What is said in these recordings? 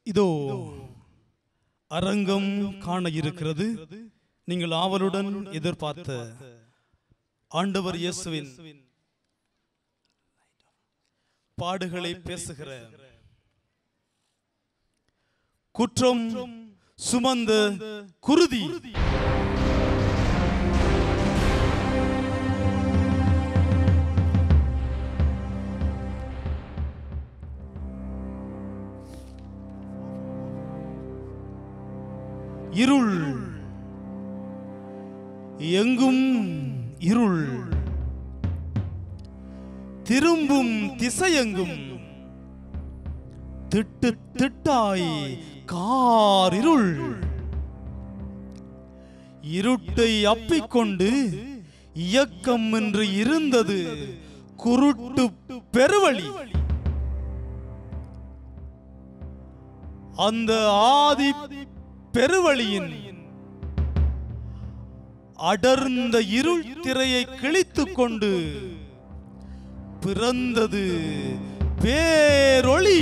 இதோ அரங்கம் காண இருக்கிறது. நீங்கள் ஆவலுடன் எதிர்பார்த்த ஆண்டவர் இயேசுவின் பாடுகளை பேசுகிற குற்றம் சுமந்த குருதி இருள் எங்கும் இருள் திரும்பும் திசையெங்கும் திட்டு திட்டாய் காரிருள் இருட்டை அப்பிக்கொண்டு இயக்கம் என்று இருந்தது குருட்டு பெருவழி. அந்த ஆதி பெருவழியின் அடர்ந்த இருள் திரையை கிழித்துக் கொண்டு பிறந்தது பேரொளி.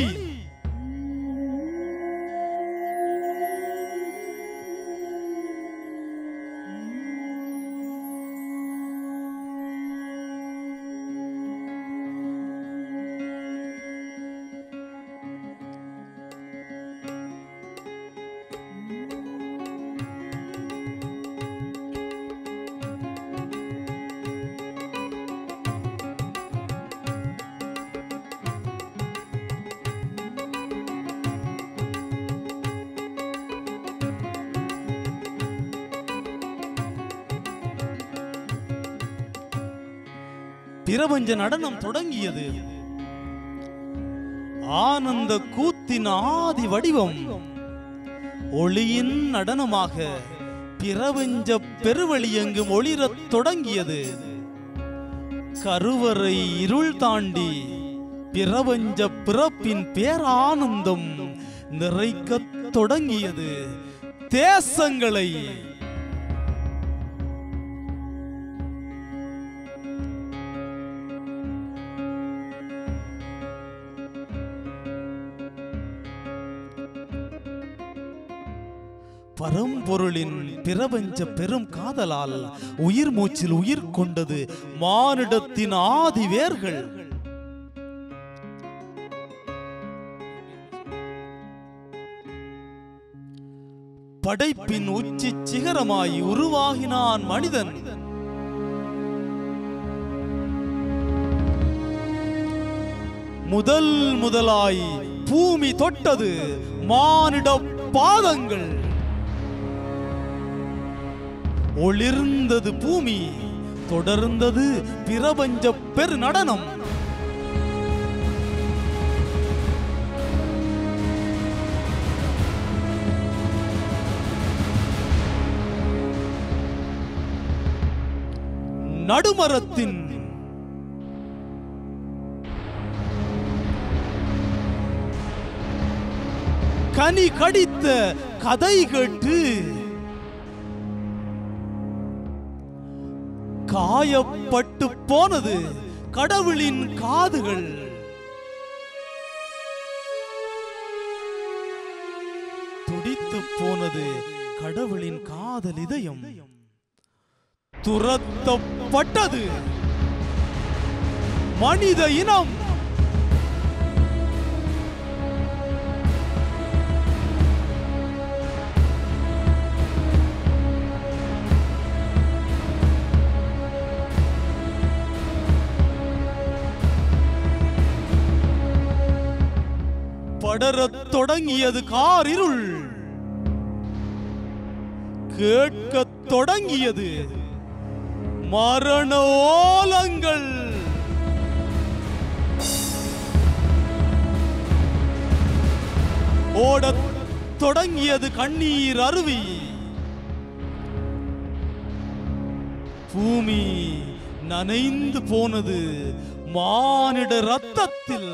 பிரபஞ்ச நடனம் தொடங்கியது. ஆனந்த கூத்தின் ஆதி வடிவம் ஒளியின் நடனமாக பிரபஞ்ச பெருவழி எங்கும் ஒளிரத் தொடங்கியது. கருவறை இருள் தாண்டி பிரபஞ்ச பிறப்பின் பேரானந்தம் நிறைக்கத் தொடங்கியது தேசங்களை. பரம்பொருளின் பிரபஞ்ச பெரும் காதலால் உயிர் மூச்சில் உயிர் கொண்டது மானிடத்தின் ஆதி வேர்கள். படைப்பின் உச்சி சிகரமாய் உருவாகினான் மனிதன். முதலாய் பூமி தொட்டது மானிட பாதங்கள். ஒளிர்ந்தது பூமி, தொடர்ந்தது பிரபஞ்ச பெரு நடனம். நடுமரத்தின் கனி கடித்த கதை கேட்டு காயப்பட்டு போனது கடவுளின் காதுகள். துடித்து போனது கடவுளின் காதல் இதயம். துரத்தப்பட்டது மனித இனம். படரத் தொடங்கியது காரிருள். கேட்கத் தொடங்கியது மரண ஓலங்கள். ஓடத் தொடங்கியது கண்ணீர் அருவி. பூமி நனைந்து போனது மானிட ரத்தத்தில்.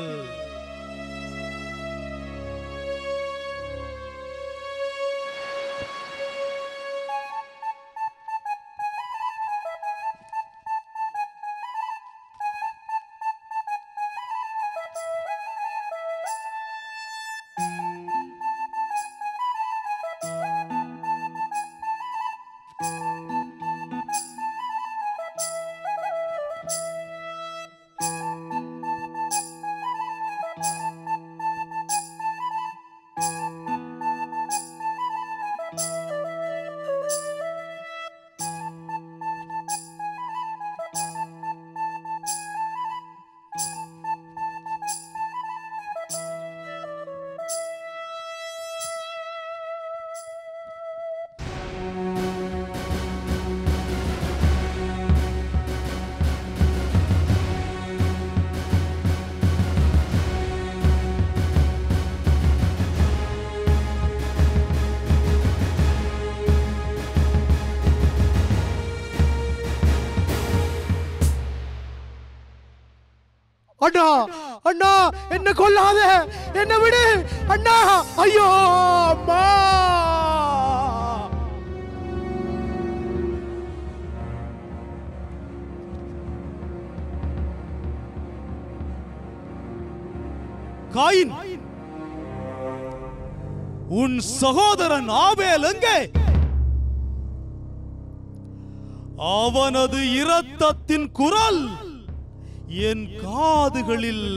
அண்ணா அண்ணா என்ன கொல்லாத, என்ன விடு அண்ணா. ஐயோ அம்மா. காயின், உன் சகோதரன் ஆபேல் எங்கே? அவனது இரத்தத்தின் குரல் என் காதுகளில்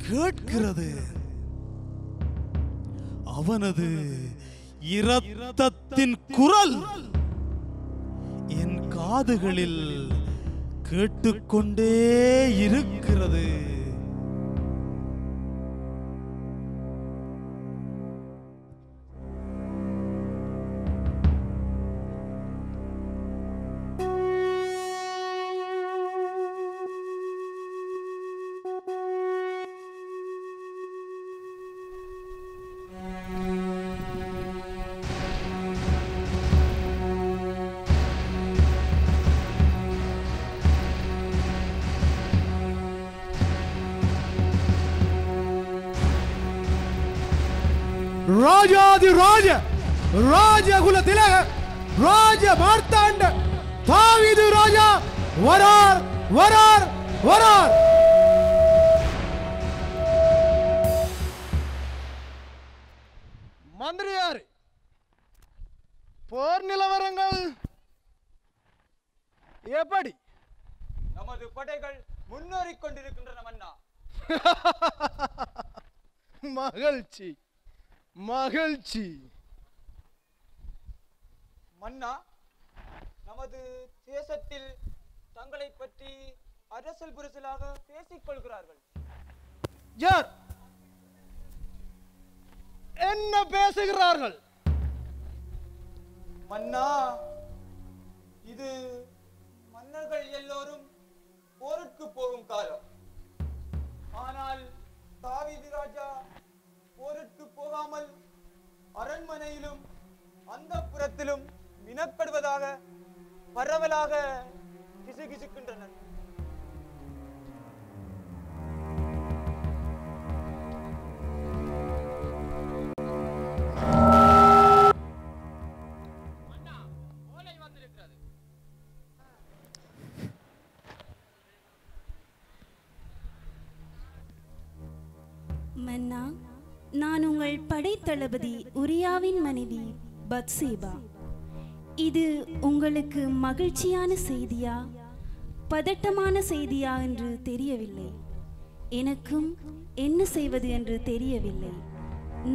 கேட்கிறது. அவனது இரத்தத்தின் குரல் என் காதுகளில் கேட்டுக்கொண்டே இருக்கிறது. ராஜாதி ராஜ, ராஜகுல திலக, ராஜ மார்த்தாண்ட தாவீது ராஜா வரார் வரார் வரார். மந்திரியார், போர் நிலவரங்கள் எப்படி? நமது படைகள் முன்னேறிக் கொண்டிருக்கின்றன மன்னா. மகிழ்ச்சி மகிழ்ச்சி. மன்னா, நமது தேசத்தில் தங்களை பற்றி அரசல் புரசலாக பேசிக் கொள்கிறார்கள். யார்? என்ன பேசுகிறார்கள்? மன்னா, இது மன்னர்கள் எல்லோரும் போருக்கு போகும் காலம். ஆனால் தாவீது ராஜா போருக்கு போகாமல் அரண்மனையிலும் அந்தப்புரத்திலும் மினப்படுவதாக பரவலாக கிசுகிசுக்கின்றனர். மன்னா, நான் உங்கள் படைத்தளபதி உரியாவின் மனைவி பத்சேபா. இது உங்களுக்கு மகிழ்ச்சியான செய்தியா பதட்டமான செய்தியா என்று தெரியவில்லை. எனக்கும் என்ன செய்வது என்று தெரியவில்லை.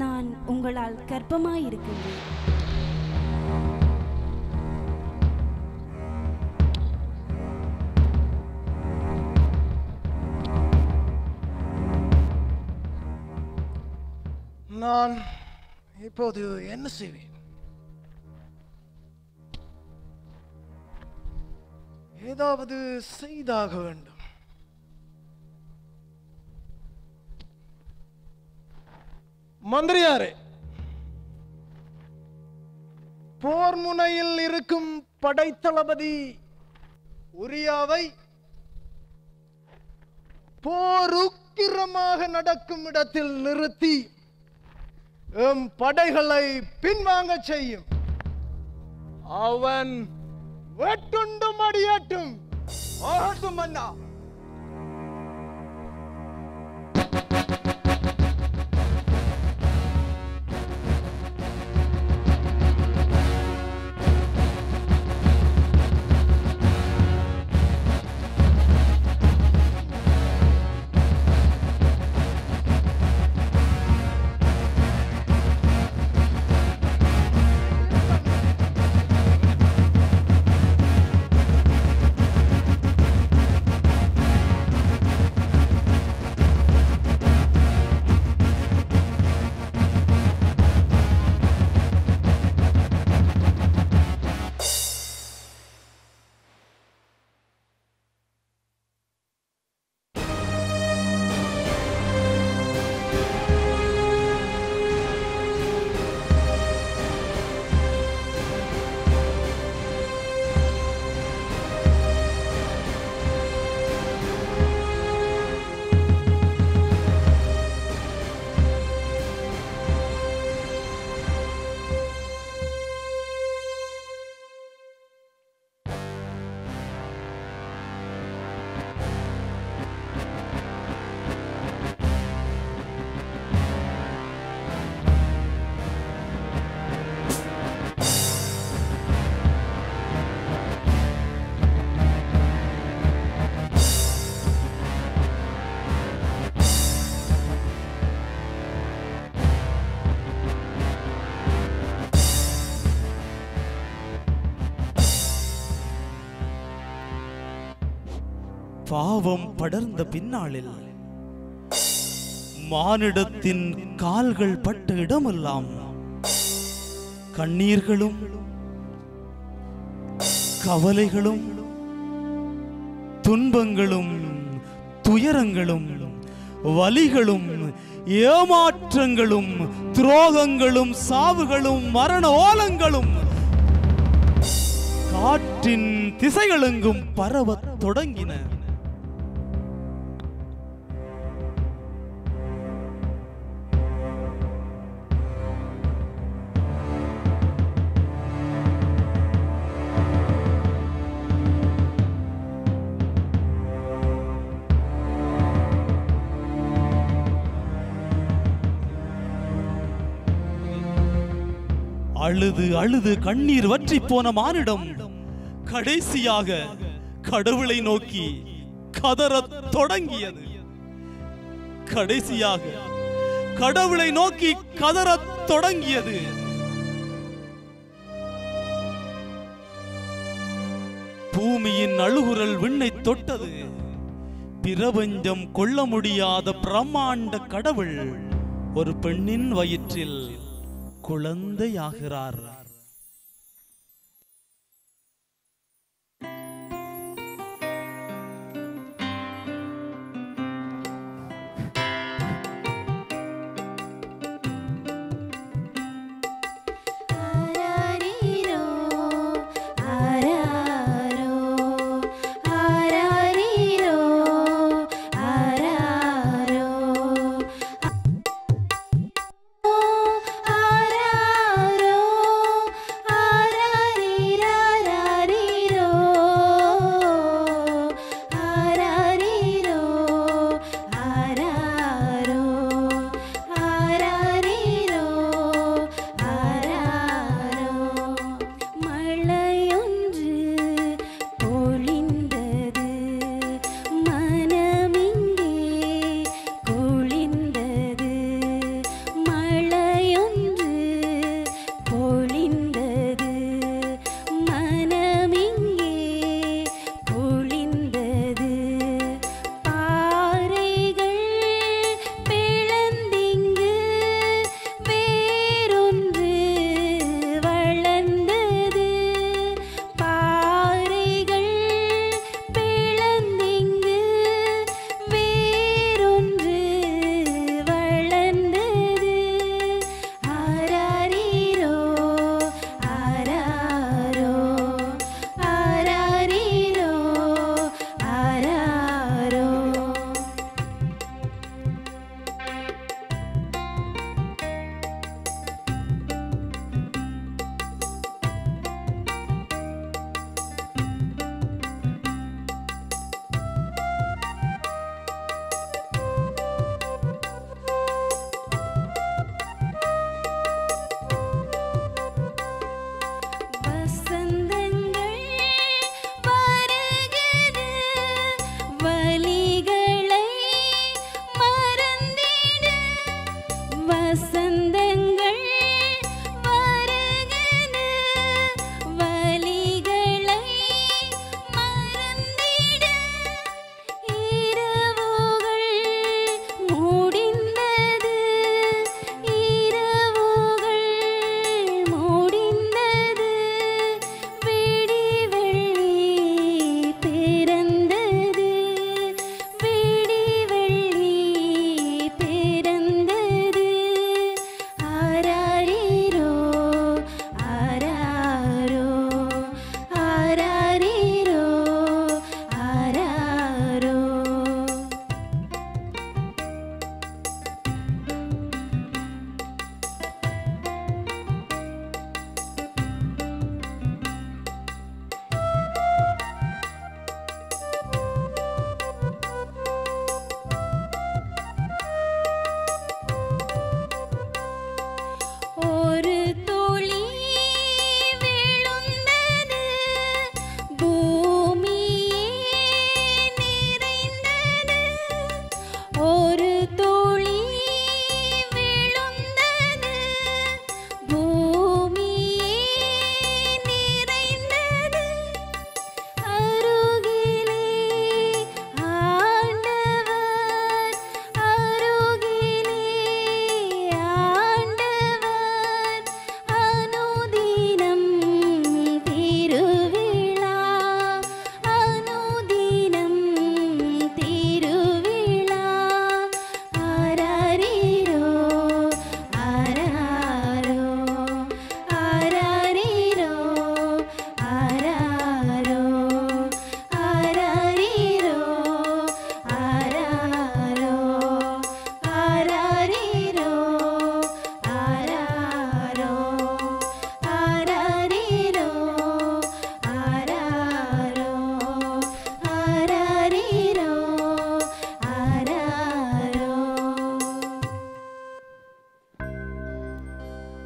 நான் உங்களால் கர்ப்பமாயிருக்கின்றேன். நான் இப்போது என்ன செய்வேன்? ஏதாவது செய்தாக வேண்டும். மந்திரியாரே, போர் முனையில் இருக்கும் படைத்தளபதி உரியாவை போர் உக்கிரமாக நடக்கும் இடத்தில் நிறுத்தி எம் படைகளை பின்வாங்க செய்யும். அவன் வெட்டுண்டும் அடியட்டும். ஆகட்டும் மன்னா. பாவம் படர்ந்த பின்னாளில் மானிடத்தின் கால்கள் பட்ட இடமெல்லாம் கண்ணீர்களும் கவலைகளும் துன்பங்களும் துயரங்களும் வலிகளும் ஏமாற்றங்களும் துரோகங்களும் சாவுகளும் மரண ஓலங்களும் காற்றின் திசைகளெங்கும் பரவத் தொடங்கின. அழுது அழுது கண்ணீர் வற்றி போன மானிடம் கடைசியாக கடவுளை நோக்கி கதறத் தொடங்கியது. கடைசியாக கடவுளை நோக்கி கதறத் தொடங்கியது. பூமியின் அழுகுரல் விண்ணை தொட்டது. பிரபஞ்சம் கொள்ள முடியாத பிரம்மாண்ட கடவுள் ஒரு பெண்ணின் வயிற்றில் குழந்தையாகிறார்.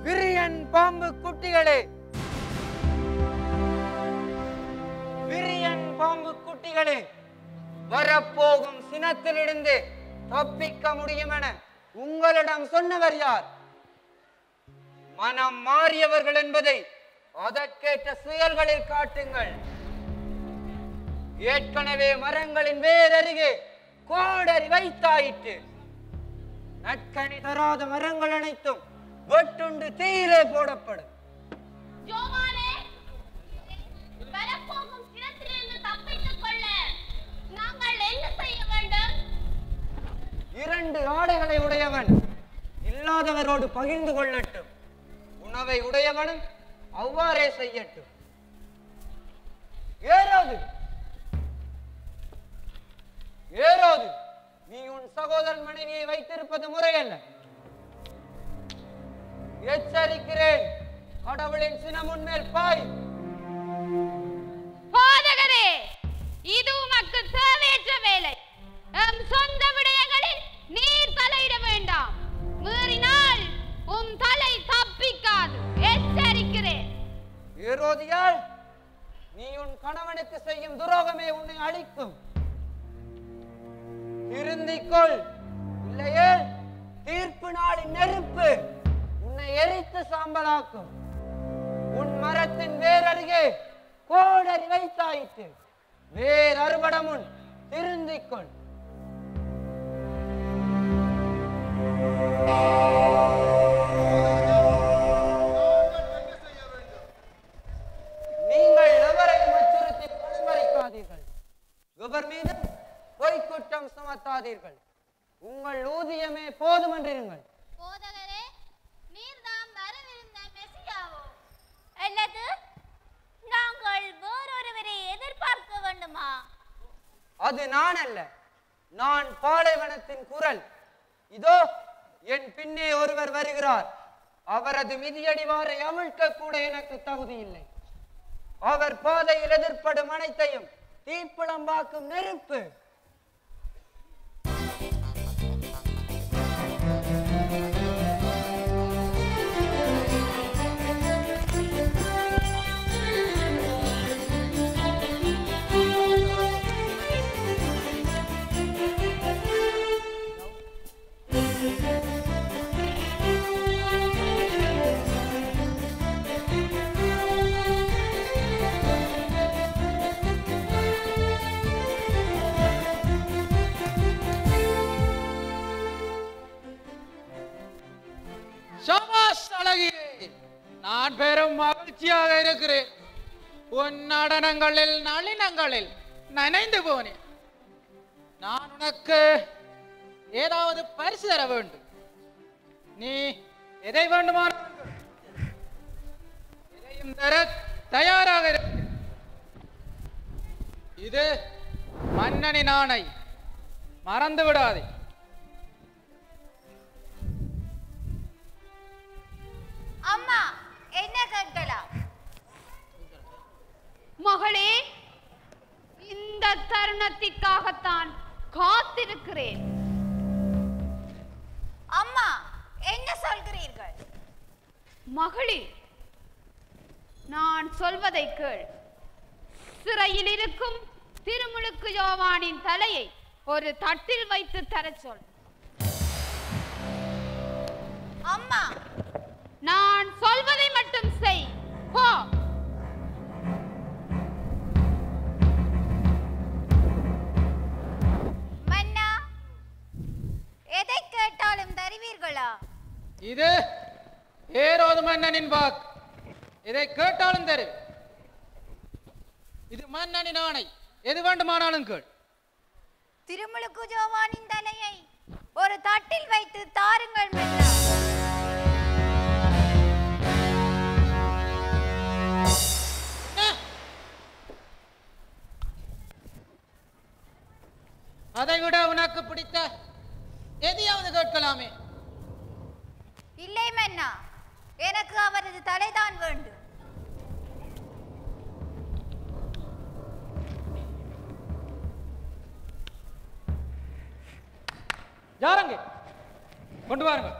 விரியன் பாம்பு குட்டிகளே, விரியன் பாம்பு குட்டிகளே, வரப்போகும் சினத்திலிருந்து தப்பிக்க முடியும் என உங்களிடம் சொன்னவர் யார்? மனம் மாறியவர்கள் என்பதை அதற்கேற்ற செயல்களில் காட்டுங்கள். ஏற்கனவே மரங்களின் வேரருகே கோடரி வைத்தாயிற்று. நற்கனி தராத மரங்கள் அனைத்தும் வெட்டுண்டு தீயிலே போடப்படும். யோவானே, வரப்போகும் சினத்திலிருந்து தப்பித்துக் கொள்ள நாங்கள் என்ன செய்ய வேண்டும்? 2 ஆடைகளை உடையவன் இல்லாதவரோடு பகிர்ந்து கொள்ளட்டும். உணவை உடையவனும் அவ்வாறே செய்யட்டும். ஏரோது, நீ உன் சகோதரன் மனைவியை வைத்திருப்பது முறையல்ல. எச்சரிக்கிறேன், கடவுளின் சினம் உன்மேல் பாய். போதகரே, இது உமக்கு தேவையற்ற வேலை. எம் சொந்த விடயங்களில் நீர் தலையிட வேண்டாம். மீறினால் உம் தலை தப்பிக்காது. எச்சரிக்கிறேன். ஏரோதியால், நீ உன் கணவனுக்கு செய்யும் துரோகமே உன்னை அழிக்கும். திருந்திக்கொள், இல்லையே தீர்ப்பு நாளின் நெருப்பு உன்னை எரித்து சாம்பலாக்கும். உன் மரத்தின் வேரருகே கோடரி வைத்தாயிற்று. வேர் அறுபட முன் திருந்திக்கொள். நீங்கள் எவரையும் அச்சுறுத்தி பழிமறிக்காதீர்கள். எவர் மீது பொய்க்குற்றம் சுமத்தாதீர்கள். உங்கள் ஊதியமே போதுமென்றிருங்கள். போதகரே, நீர்தாம் வரவிருந்த மெசியாவோ அல்லது நாங்கள் வேறொருவரை எதிர்பார்க்க வேண்டுமா? அது நான் அல்ல, நான் பாலைவனத்தின் குரல். இதோ என் பின்னே ஒருவர் வருகிறார். அவரது மிதியடிவாரை அவிழ்க்க கூட எனக்கு தகுதி இல்லை. அவர் பாதையில் எதிர்ப்படும் அனைத்தையும் தீப்பிழம்பாக்கும் நெருப்பு. நான் பெரும் மகிழ்ச்சியாக இருக்கிறேன். உன் நடனங்களில் நளினங்களில் நனைந்து போனேன். நான் உனக்கு ஏதாவது பரிசு தர வேண்டும். நீ எதை வேண்டுமானாலும் எதையும் தர தயாராக இருக்கிறேன். இது மன்னனின் ஆணை, மறந்து விடாதே. அம்மா, என்ன கேட்கலாம்? மகளே, இந்த தருணத்திற்காகத்தான் காத்திருக்கிறேன். அம்மா, என்ன சொல்கிறீர்கள்? மகளே, நான் சொல்வதை கேள். சிறையில் இருக்கும் திருமுழுக்கு யோவானின் தலையை ஒரு தட்டில் வைத்து தரச் சொல். அம்மா, நான் சொல்வதை மட்டும் செய். போ. மன்னா, எதை கேட்டாலும் தருவீர்களா? இது ஏரோது மன்னனின் வாக்கு. எதை கேட்டாலும் தரு. இது மன்னனின் ஆணை. எது வேண்டுமானாலும் கேள். திருமுழுக்கு யோவானின் தலையை ஒரு தட்டில் வைத்து தாருங்கள் மன்னா. அதைவிட உனக்கு பிடித்த எதையாவது கேட்கலாமே. இல்லை மன்னா, எனக்கு அவரது தலைதான் வேண்டும். யாரங்க கொண்டு வாருங்க.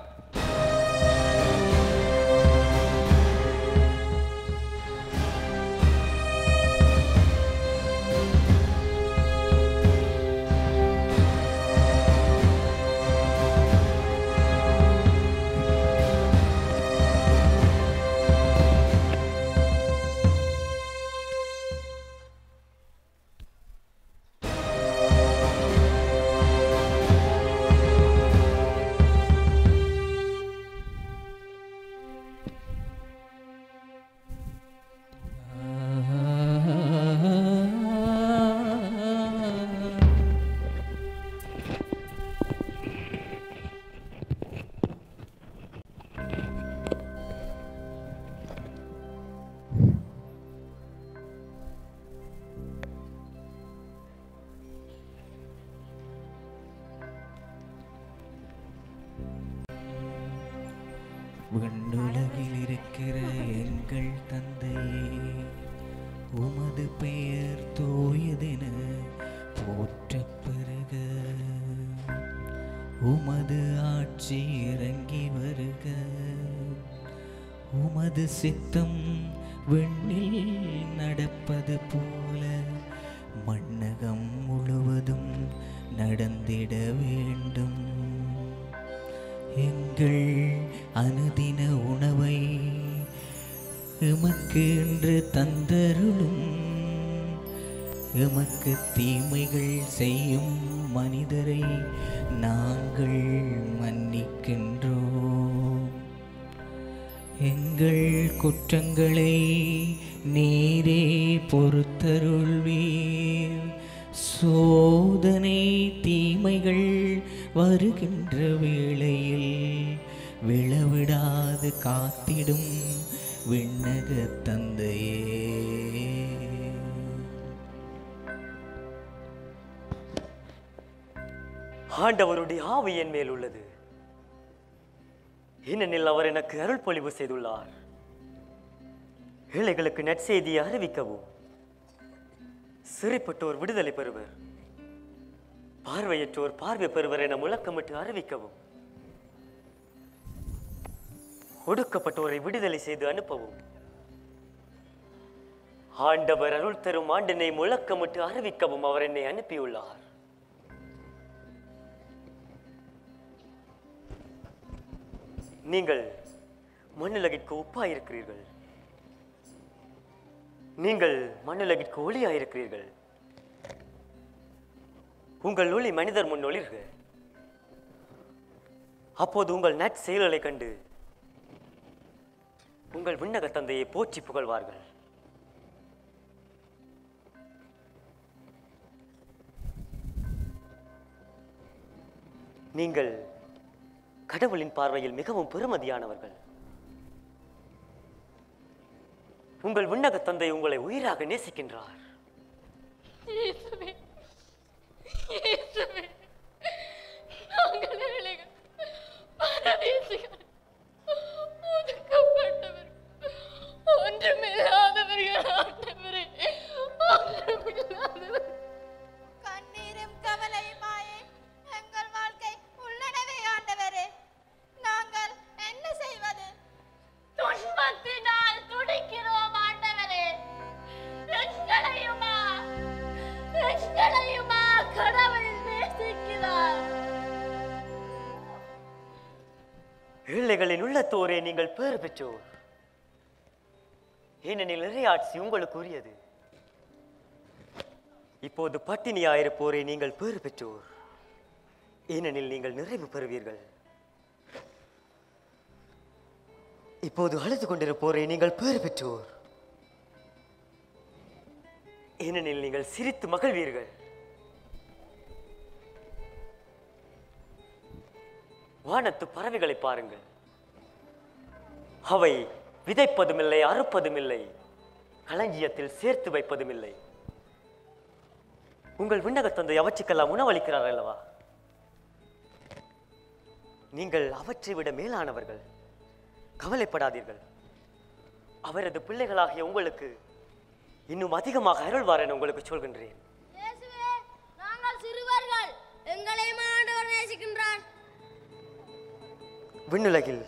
விண்ணுலகில் இருக்கிற எங்கள் தந்தையே, உமது பெயர் தூயதென போற்றப் பெறுக. உமது ஆட்சி இறங்கி வருக. உமது சித்தம் விண்ணில் நடப்பது போல மண்ணகம் முழுவதும் நடந்திட வேண்டும். எங்கள் அனுதின உணவை எமக்கு இன்று தந்தருளும். எமக்கு தீமைகள் செய்யும் மனிதரை நாங்கள் மன்னிக்கின்றோம். எங்கள் குற்றங்களை நீரே பொறுத்தருள்வீர். சோதனை தீமைகள் வருகின்ற வேளையில் விழவிடாது காத்திடும் விண்ணக தந்தையே. ஆண்டவருடைய ஆவி என் மேல் உள்ளது, ஏனெனில் அவர் எனக்கு அருள் பொழிவு செய்துள்ளார். ஏழைகளுக்கு நற்செய்தியை அறிவிக்கவும், சிறைப்பட்டோர் விடுதலை பெறுவர், பார்வையற்றோர் பார்வை பெறுவர் என முழக்கமிட்டு அறிவிக்கவும், ஒடுக்கப்பட்டோரை விடுதலை செய்து அனுப்பவும், ஆண்டவர் அருள் தரும் ஆண்டினை முழக்கமிட்டு அறிவிக்கவும் அவர் என்னை அனுப்பியுள்ளார். நீங்கள் மண்ணுலகிற்கு உப்பாயிருக்கிறீர்கள், நீங்கள் மண்ணுலகிற்கு ஒளியாயிருக்கிறீர்கள். உங்கள் ஒளி மனிதர் முன் ஒளிர்க, அப்போது உங்கள் நற்செயல்களை கண்டு உங்கள் விண்ணக தந்தையை போற்றி புகழ்வார்கள். நீங்கள் கடவுளின் பார்வையில் மிகவும் பெருமதியானவர்கள். உங்கள் விண்ணக தந்தை உங்களை உயிராக நேசிக்கின்றார். கண்ணீரும் கவலையுமாயே எங்கள் வாழ்க்கை உள்ளனவே ஆண்டவரே. நாங்கள் என்ன செய்வது? துன்பத்தினால் துடிக்கிறோம் ஆண்டவரே. எங்களையுமா கடவுள் நேசிக்கிறார். ஏழைகளின் உள்ளத்தோரே நீங்கள் பேறு பெற்றோர், ஏனெனில் இறையாட்சி உங்களுக்கு உரியது. இப்போது பட்டினியாயிருப்போரே நீங்கள் பேறு பெற்றோர், ஏனெனில் நீங்கள் நிறைவு பெறுவீர்கள். இப்போது அழுது கொண்டிருப்போரே நீங்கள் பேறு பெற்றோர், ஏனெனில் நீங்கள் சிரித்து மகிழ்வீர்கள். வானத்து பறவைகளை பாருங்கள், அவை விதைப்பதும் இல்லை, அறுப்பதும் இல்லை, களஞ்சியத்தில் சேர்த்து வைப்பதும் இல்லை. உங்கள் விண்ணக தந்தை அவற்றுக்கெல்லாம் உணவளிக்கிறார் அல்லவா? நீங்கள் அவற்றை விட மேலானவர்கள். கவலைப்படாதீர்கள், அவரது பிள்ளைகளாகிய உங்களுக்கு இன்னும் அதிகமாக அருள்வார் என உங்களுக்கு சொல்கின்றேன். நாங்கள் சிறுவர்கள், எங்களை ஆண்டவர் நேசிக்கின்றார். விண்ணுலகில்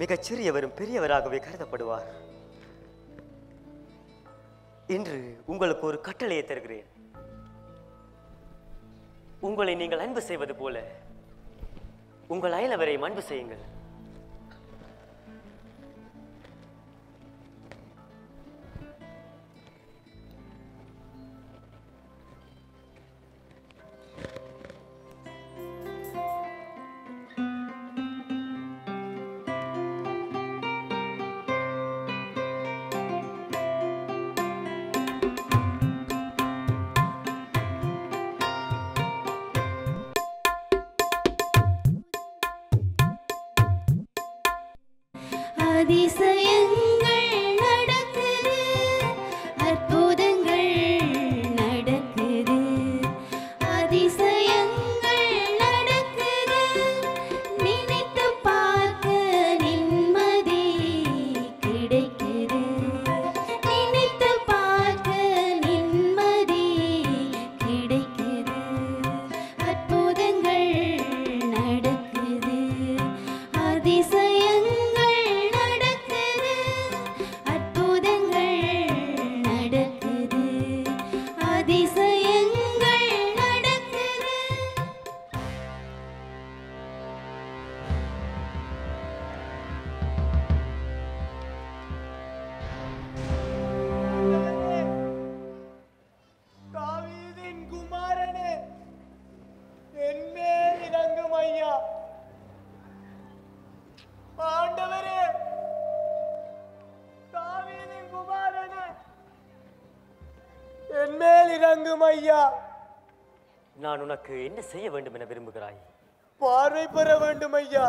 மிகச் சிறியவரும் பெரியவராகவே கருதப்படுவார். இன்று உங்களுக்கு ஒரு கட்டளையை தருகிறேன். உங்களை நீங்கள் அன்பு செய்வது போல உங்கள் அயலவரையும் அன்பு செய்யுங்கள். அதிசயங்கள் நடக்குது, அற்புதங்கள் நடக்குது. அதிசயங்கள் நடக்குது, நினைத்து பார்க்க நிம்மதியாகுது. இறங்கும் ஐயா. நான் உனக்கு என்ன செய்ய வேண்டும் என விரும்புகிறாய்? பார்வை பெற வேண்டும் ஐயா.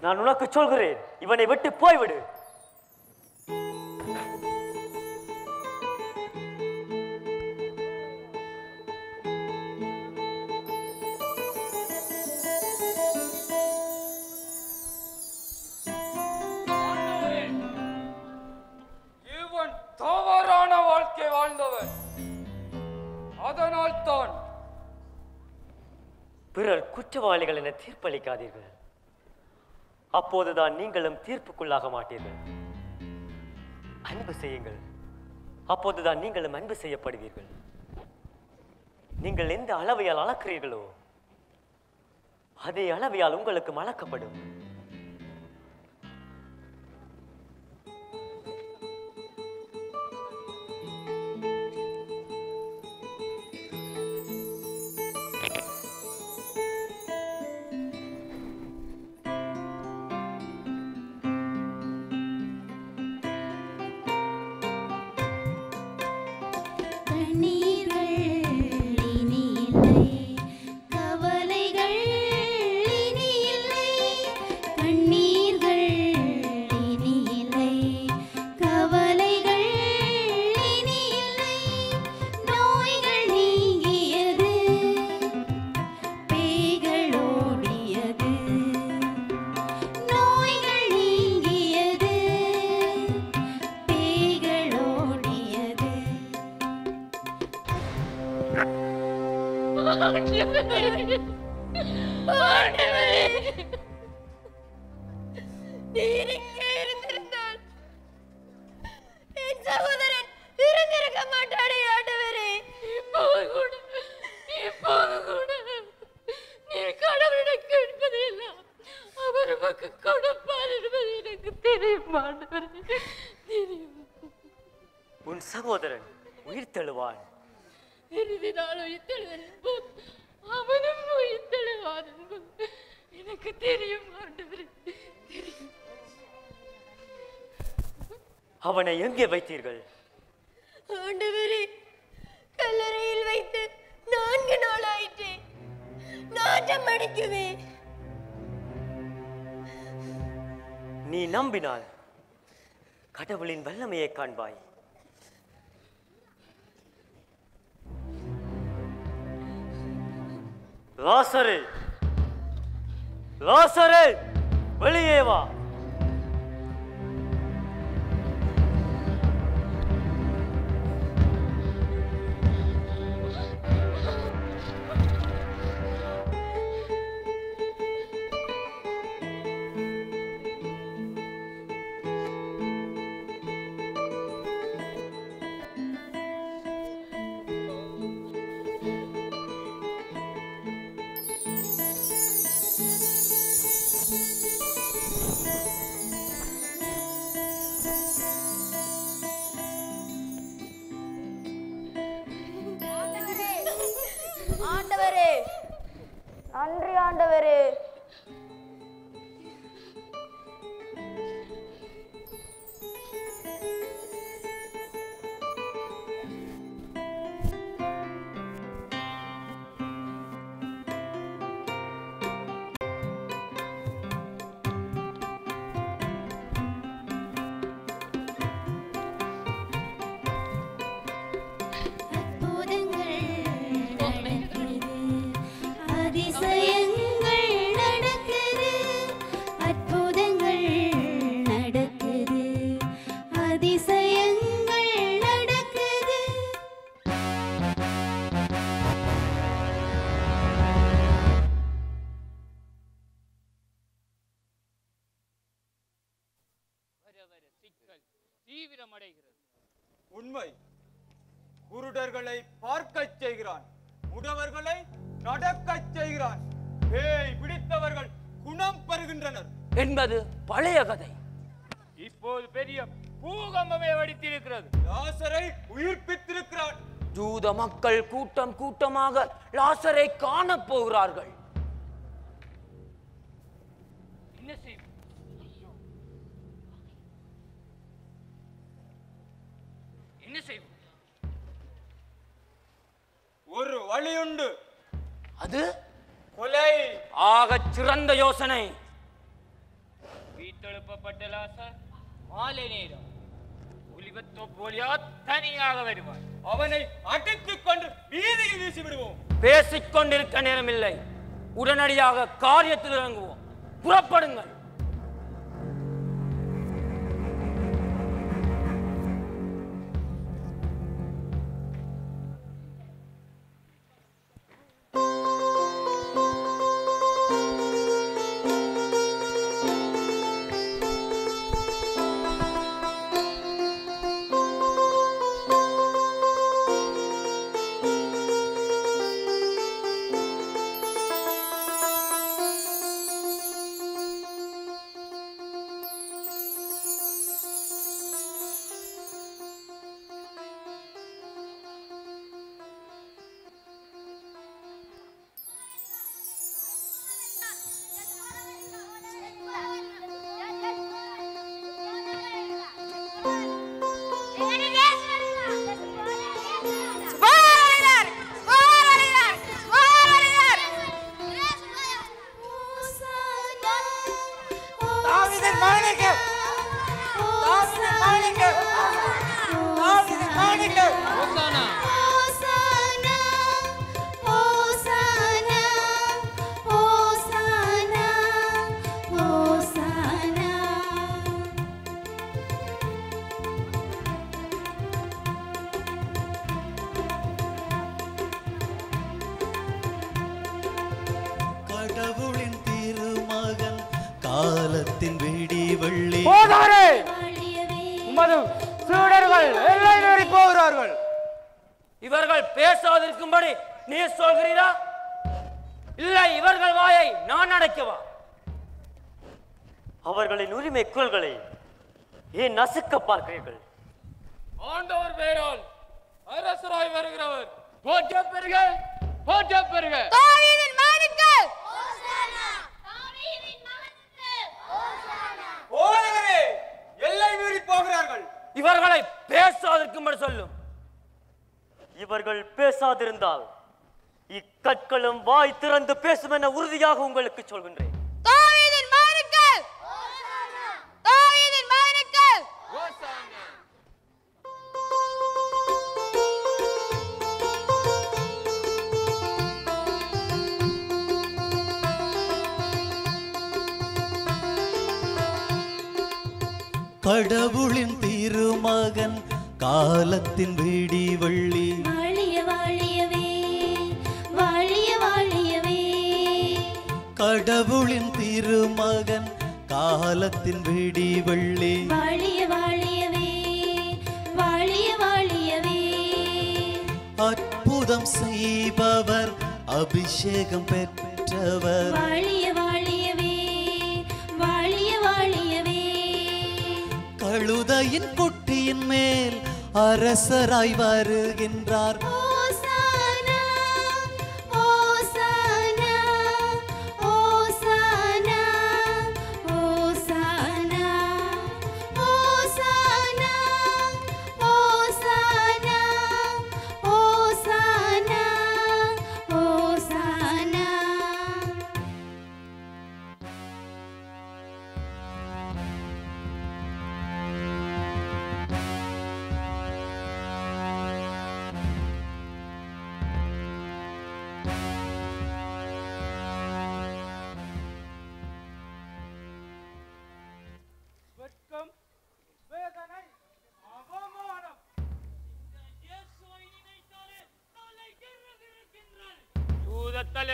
நான் உனக்கு சொல்கிறேன், இவனை விட்டு போய்விடு. இவன் தவறான வாழ்க்கை வாழ்ந்தவன். அதனால் தான் பிறர் குற்றவாளிகள் என தீர்ப்பளிக்காதீர்கள். அப்போதுதான் நீங்களும் தீர்ப்புக்குள்ளாக மாட்டீர்கள். அன்பு செய்யுங்கள், அப்போதுதான் நீங்களும் அன்பு செய்யப்படுவீர்கள். நீங்கள் எந்த அளவையால் அளக்கிறீர்களோ அதே அளவையால் உங்களுக்கு அளக்கப்படும். உன் சகோதரன் உயிர் தெழுவான். அவனும் உயிர் தெழுவான் எனக்கு தெரியும். அவனை எங்கே வைத்தீர்கள்? ஆண்டவரே, கல்லறையில் வைத்து 4 நாள் ஆயிற்று. நாட்டம் அடிக்குமே. நீ நம்பினால் கடவுளின் வல்லமையை காண்பாய். லாசரே, லாசரே, வெளியே வா. நன்றி ஆண்டவரே. உண்மை. குருடர்களை பார்க்கச் செய்கிறான், முடவர்களை நடக்கச் செய்கிறான், பேய் பிடித்தவர்கள் குணம் பெறுகின்றனர் என்பது பழைய கதை. இப்போது பெரிய பூகம்பமே வெடித்திருக்கிறது. லாசரை உயிர்ப்பித்திருக்கிறான். ஜூத மக்கள் கூட்டம் கூட்டமாக லாசரை காணப் போகிறார்கள். என்ன செய்வோம்? என்ன செய்வோம்? ஒரு வழியுண்டு. அது கொலை. ஆகச் சிறந்த யோசனை. வீட்டெழுப்பப்பட்ட லாசர் மாலை நேரம் ஒலிவத்தோப்பு வழியா தனியாக வருவார். அவனை அடித்துக் கொண்டு வீதியில் வீசி விடுவோம். பேசிக் கொண்டிருக்க நேரமில்லை. உடனடியாக காரியத்தில் இறங்குவோம். புறப்படுங்கள். இவர்கள் பேசாதிருக்கும்படி நீ சொல்கிறீரா? இல்லை, இவர்கள் வாயை நான் அடைக்கவா? அவர்களின் உரிமை குரல்களை ஏன் நசுக்க பார்க்கிறீர்கள்? ஆண்டவர் பெயரால் அரசராய் வருகிறவர் போற்ற பெறுக, போற்ற பெறுக. தாவீதின் மகனுக்கு ஹோசானா! போதகரே, எல்லை மீறி போகிறார்கள். இவர்களை பேசாதிருக்கும்படி சொல்லும். இவர்கள் பேசாதிருந்தால் இக்கற்களும் வாய் திறந்து பேசும் என உறுதியாக உங்களுக்கு சொல்கின்றேன். தாவீதின் மகனுக்கு ஹோசானா! தாவீதின் மகனுக்கு ஹோசானா! கடவுளின் திருமகன் காலத்தின் விடிவள்ளி வாழிய வாழியவே, வாழிய வாழியவே. கடவுளின் திருமகன் காலத்தின் விடிவள்ளி வாழிய வாழியவே, வாழிய வாழியவே. அற்புதம் செய்பவர், அபிஷேகம் பெற்றவர், வாழிய வாழியவே, வாழிய வாழியவே. கழுதையின் குட்டியின் மேல் அரசராய் வருகின்றார். ஹோசானா, ஹோசானா,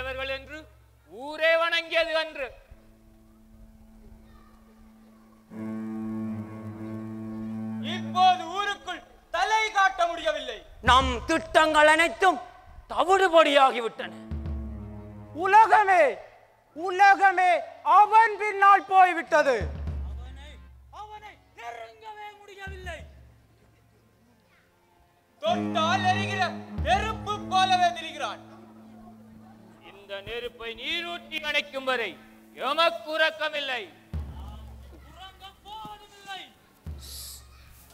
செய்தவர்கள் என்று ஊரே வணங்கியது அன்று. இப்போது ஊருக்குள் தலை காட்ட முடியவில்லை. நம் திட்டங்கள் அனைத்தும் தவிடுபடியாகிவிட்டன. உலகமே உலகமே அவன் பின்னால் போய்விட்டது. அவனை நெருங்கவே முடியவில்லை. தொட்டால் எரிகிற நெருப்பு போலவே திரிகிறான். இந்த நெருப்பை நீரூற்றி அணைக்கும் வரை எமக்கு உறக்கமில்லை. உறங்கம் போவதுமில்லை.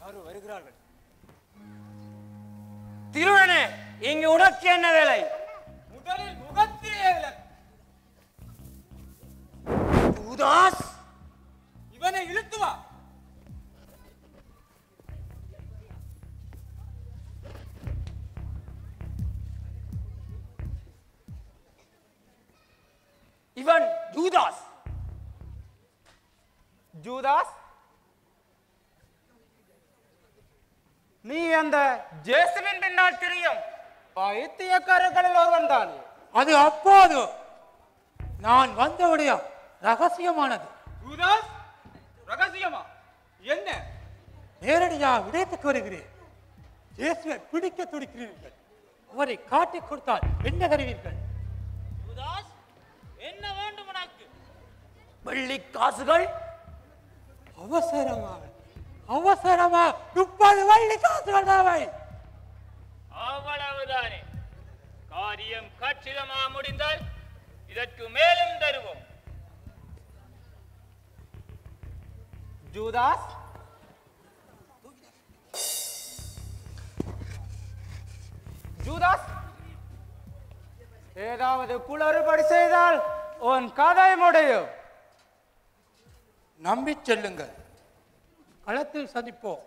யாரோ வருகிறார்கள். திருடனே, இங்கு உனக்கு என்ன வேலை? முதலில் முகத்திலே விலகு. யூதாஸ், இவனை இழுத்து வா. இவன் யூதாஸ். ஜூதாஸ், நீ அந்த ஜேசுவின் பின்னால் தெரியும் பைத்தியக்காரர்களில் ஒருவன் தான். அது அப்போது நான் வந்தவுடைய ரகசியமானது. யூதாஸ், ரகசியமா? என்ன? நேரடியாக விடயத்துக்கு வருகிறேன். இயேசுவை பிடிக்க துடிக்கிறீர்கள். அவரை காட்டிக் கொடுத்தால் என்ன தருவீர்கள்? யூதாஸ், என்ன வேண்டும் உனக்கு? வெள்ளி காசுகள். அவசரமாக 30 வெள்ளி காசுகள் தேவை. அவ்வளவுதானே. காரியம் கச்சிதமாக முடிந்தால் இதற்கு மேலும் தருவோம். ஜூதாஸ், ஜூதாஸ், ஏதாவது குளறுபடி செய்தால் உன் கதை முடியும். நம்பிச் செல்லுங்கள். களத்தில் சந்திப்போம்.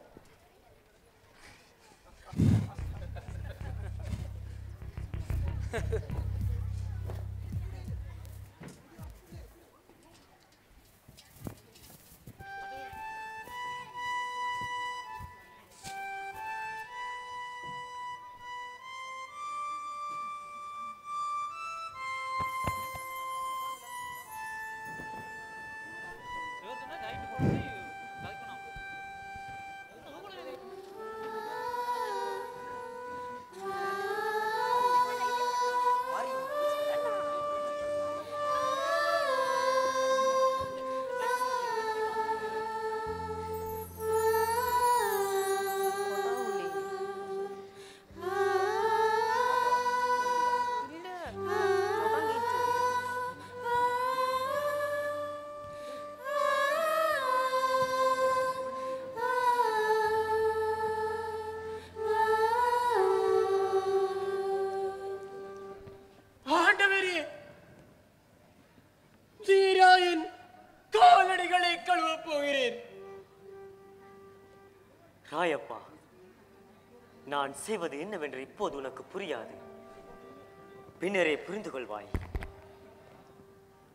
ராயப்பா, நான் செய்வது என்னவென்று இப்போது உனக்கு புரியாது. பின்னரே புரிந்து கொள்வாய்.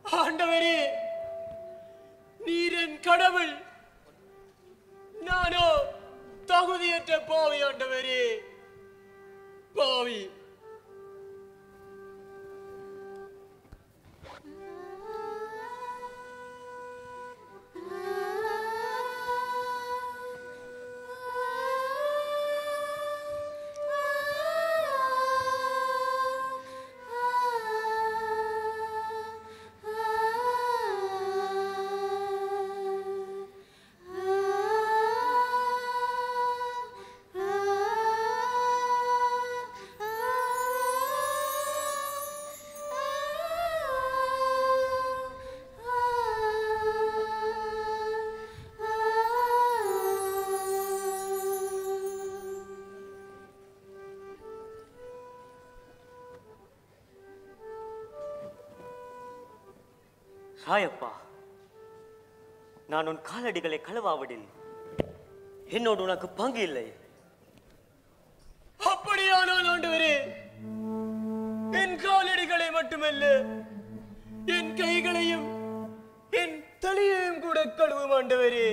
ஆண்டவரே, நீர் என் கடவுள், நானோ தகுதியற்ற பாவி. ஆண்டவரே, பாவி. ராயப்பா, நான் உன் காலடிகளை கழுவாவிடில் என்னோடு உனக்கு பங்கு இல்லை. அப்படியானால் ஆண்டவரே, என் காலடிகளை மட்டுமல்ல, என் கைகளையும் என் தலையையும் கூட கழுவும் ஆண்டவரே.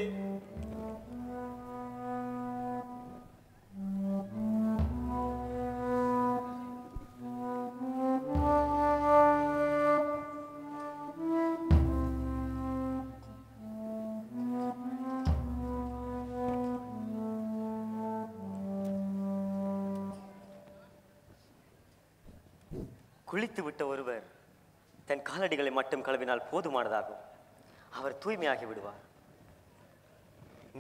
குளித்து விட்ட ஒருவர் தன் காலடிகளை மட்டும் கழுவினால் போதுமானதாகும். அவர் தூய்மையாகி விடுவார்.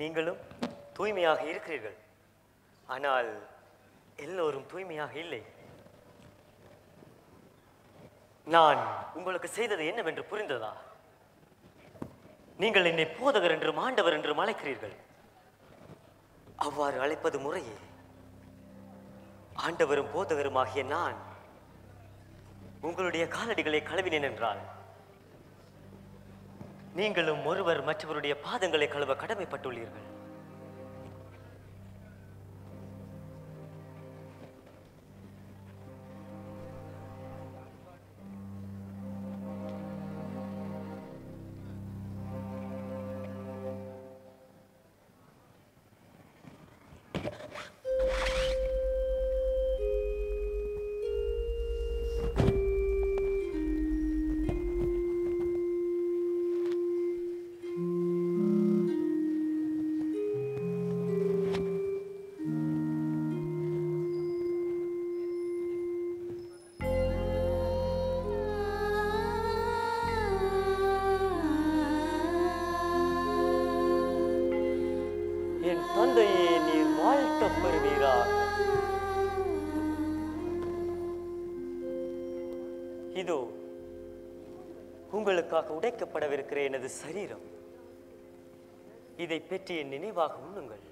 நீங்களும் தூய்மையாக இருக்கிறீர்கள், ஆனால் எல்லோரும் தூய்மையாக இல்லை. நான் உங்களுக்கு செய்தது என்னவென்று புரிந்ததா? நீங்கள் என்னை போதகர் என்றும் ஆண்டவர் என்றும் அழைக்கிறீர்கள். அவ்வாறு அழைப்பது முறையே. ஆண்டவரும் போதகருமாகிய நான் உங்களுடைய காலடிகளை கழுவினேன் என்றால், நீங்களும் ஒருவர் மற்றவருடைய பாதங்களை கழுவ கடமைப்பட்டுள்ளீர்கள். என் தந்தையே, நீர் வாழ்த்தப் பெறுவீராக. இதோ உங்களுக்காக உடைக்கப்படவிருக்கிற எனது சரீரம். இதை பெற்று என் நினைவாக உண்ணுங்கள்.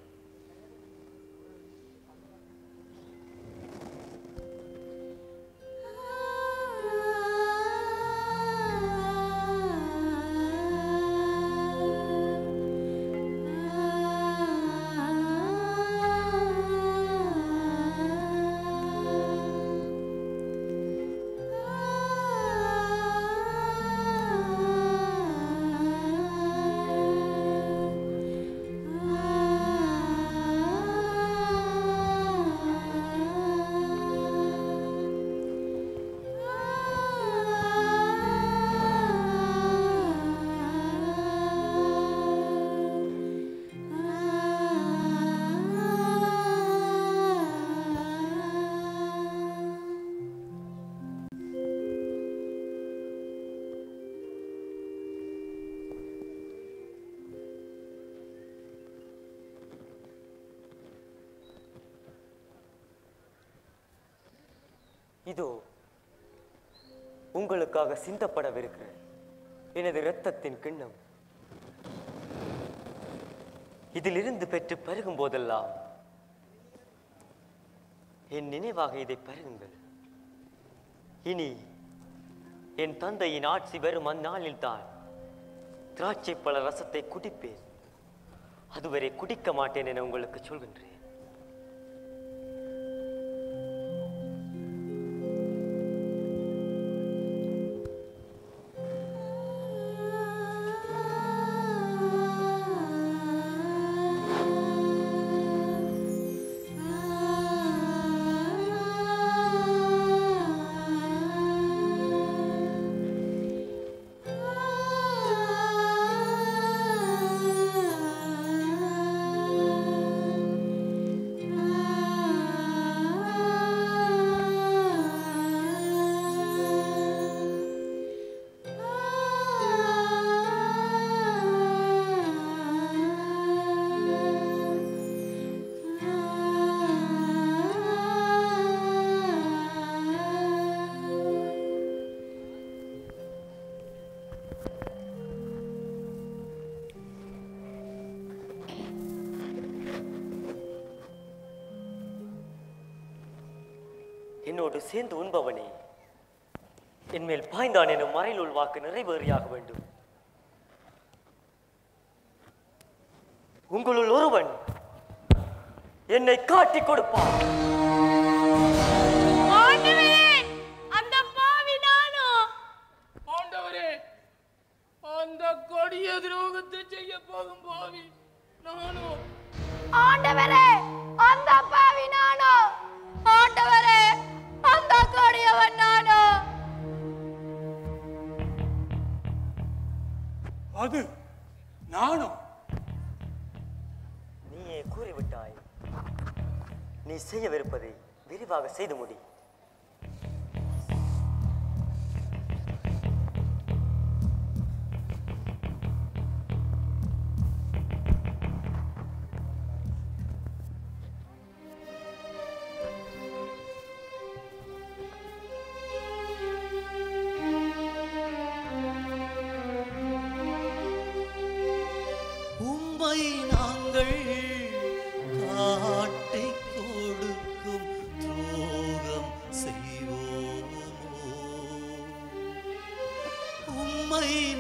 இதோ உங்களுக்காக சிந்தப்படவிருக்கிற எனது இரத்தத்தின் கிண்ணம். இதிலிருந்து பெற்று பருகும் போதெல்லாம் என் நினைவாக இதை பருகுங்கள். இனி என் தந்தையின் ஆட்சி வரும் அந்நாளில் தான் திராட்சை பழ ரசத்தை குடிப்பேன். அதுவரை குடிக்க மாட்டேன் என உங்களுக்கு சொல்கின்றேன். என்னோடு சேர்ந்து உண்பவனே, என்மேல் பாய்ந்தான் எனும் மறைநூல் வாக்கு நிறைவேறியாக வேண்டும். உங்களுள் ஒருவன் என்னை காட்டிக் கொடுப்பான். அந்த பாவி நானோ? ஆண்டவரே, அந்த கொடிய துரோகத்தை செய்ய போகும் பாவி நானோ? ஆண்டவரே, அந்த பாவி நானோ? ஆண்டவரே, அந்த கொடியவன் நானோ? அது நானோ? நீயே கூறிவிட்டாய். நீ செய்யவிருப்பதை விரிவாக செய்து முடி.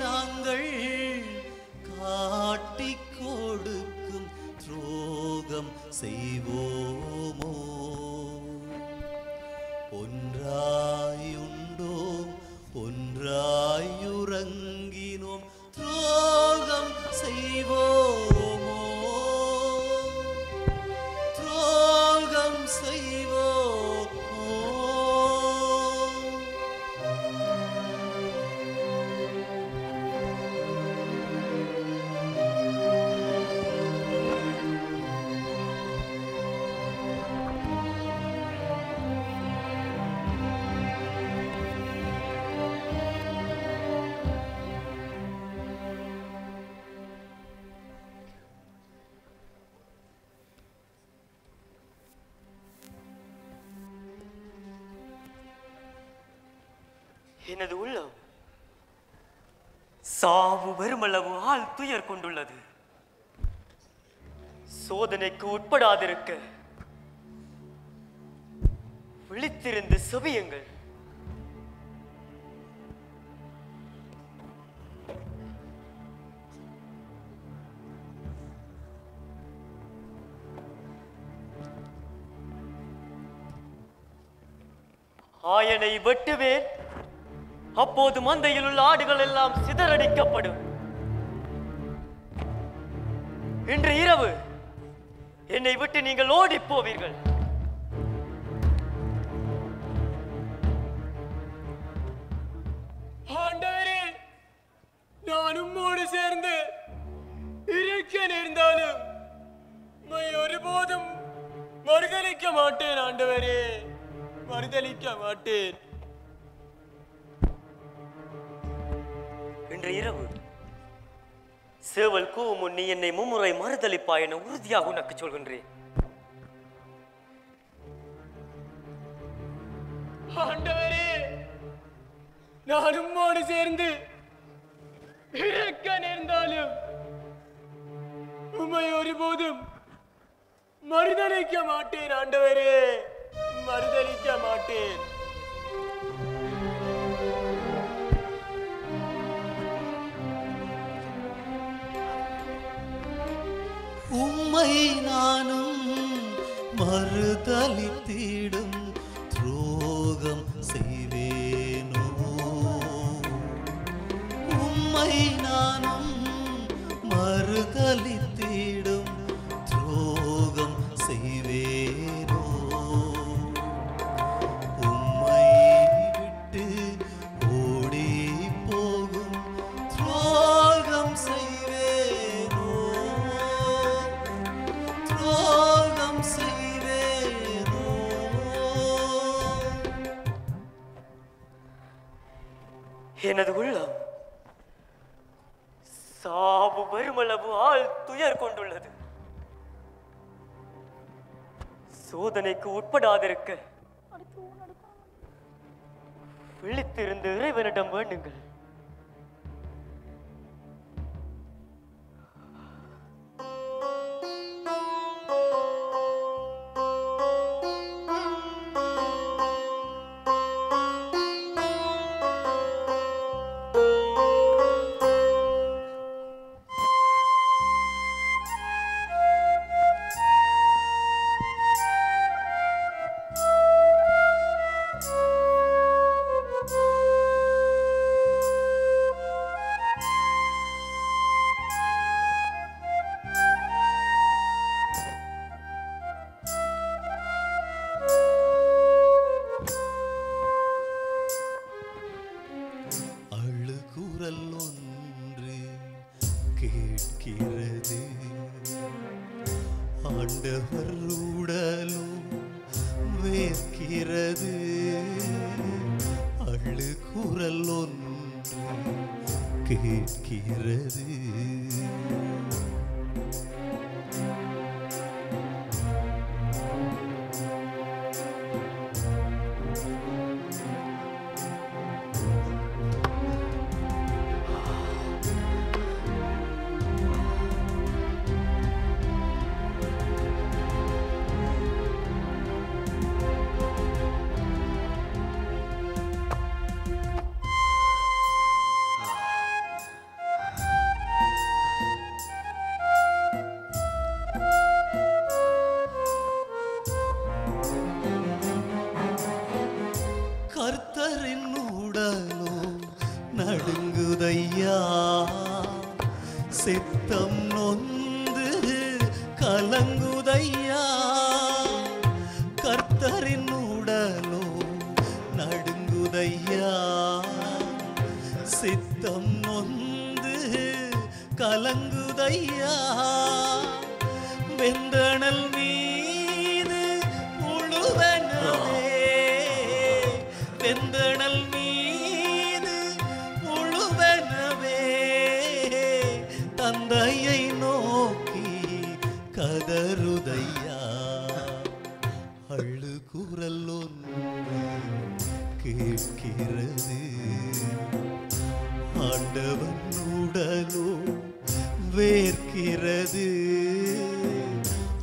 நாங்கள் காட்டிக் கொடுக்கும் துரோகம் செய்வோமோ? ஒன்றாயுண்டோம் ஒன்றாயுறங்கினோம் துரோகம் செய்வோமோ? துரோகம் செய்வோமோ? எனது உள்ளம் சாவு வருமளவு ஆள் துயர் கொண்டுள்ளது. சோதனைக்கு உட்படாதிருக்க விழித்திருந்து செவியுங்கள். ஆயனை வெட்டுவேன், அப்போது மந்தையில் உள்ள ஆடுகள் எல்லாம் சிதறடிக்கப்படும். இன்று இரவு என்னை விட்டு நீங்கள் ஓடி போவீர்கள். ஆண்டவரே, நான் உம்மோடு சேர்ந்து இருக்க நேர்ந்தாலும் ஒருபோதும் மறுதலிக்க மாட்டேன். ஆண்டவரே, மறுதலிக்க மாட்டேன். இன்று இரவு சேவல் கூவும் முன் நீ என்னை மும்முறை மறுதலிப்பாய் என உறுதியாக உனக்கு சொல்கின்றேன். ஆண்டவரே, நான் உம்மோடு சேர்ந்து இருக்க நேர்ந்தாலும் உம்மை ஒருபோதும் மறுதலிக்க மாட்டேன். ஆண்டவரே, மறுதலிக்க மாட்டேன். உம்மை நானும் மறுதலித்திடும் துரோகம் செய்வேனோ? உம்மை நானும் மறுதலித்திடும் துரோகம் செய்வேனோ? உம்மை விட்டு ஓடி போகும் துரோகம் செய்வேனோ? துரோகம் செய்வேனோ? எனது உள்ளம் சாவு வருமளவு ஆள் துயர் கொண்டுள்ளது. சோதனைக்கு உட்படாதிருக்க விழித்திருந்து இறைவனிடம் வேண்டுங்கள். அழுகுரல் ஒன்று கேட்கிறது, ஆண்டவர் உடலும் வேர்க்கிறது. அழுகுரல் ஒன்று கேட்கிறது. நடுங்குதையா சித்தம் நொந்து கலங்குதையா கர்த்தரின் உடலோ நடுங்குதையா சித்தம் நொந்து கலங்குதையா வெந்தணல் மீது உழுவனவே வெந்தணல் மீது உழுவனவே தந்தையை நோக்கி கதறுதையா அழு குரல் ஒன்று கேட்கிறது ஆண்டவன் உடலோ வேர்க்கிறது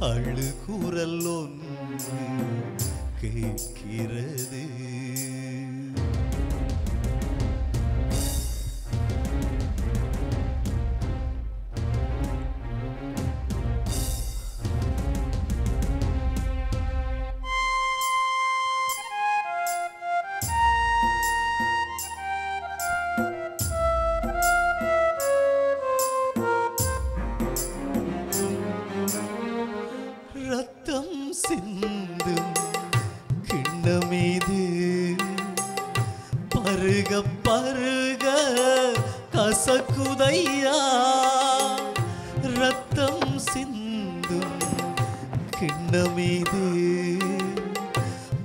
அழு குரல் ஒன்று கேட்கிறது ரத்தம் சிந்தும் கிண்ணமீது பருக பருக கசக்குதையா ரத்தம் சிந்தும் கிண்ணமீது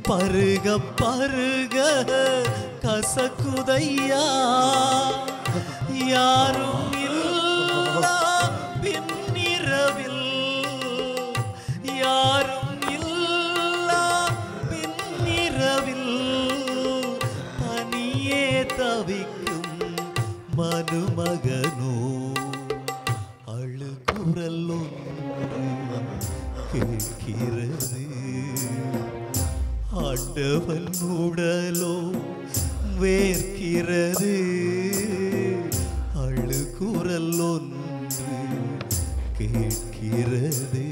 பருக பருக கசக்குதையா யாரும் இல்லா பின்னிரவில் யாரும் இல்லா பின்னிரவில் தனியே தவிக்கும் மனுமகனோ அழு குரல் ஒன்று கேட்கிறது ஆண்டவன் உடலோ வேர்க்கிறது அழு குரல் ஒன்று கேட்கிறது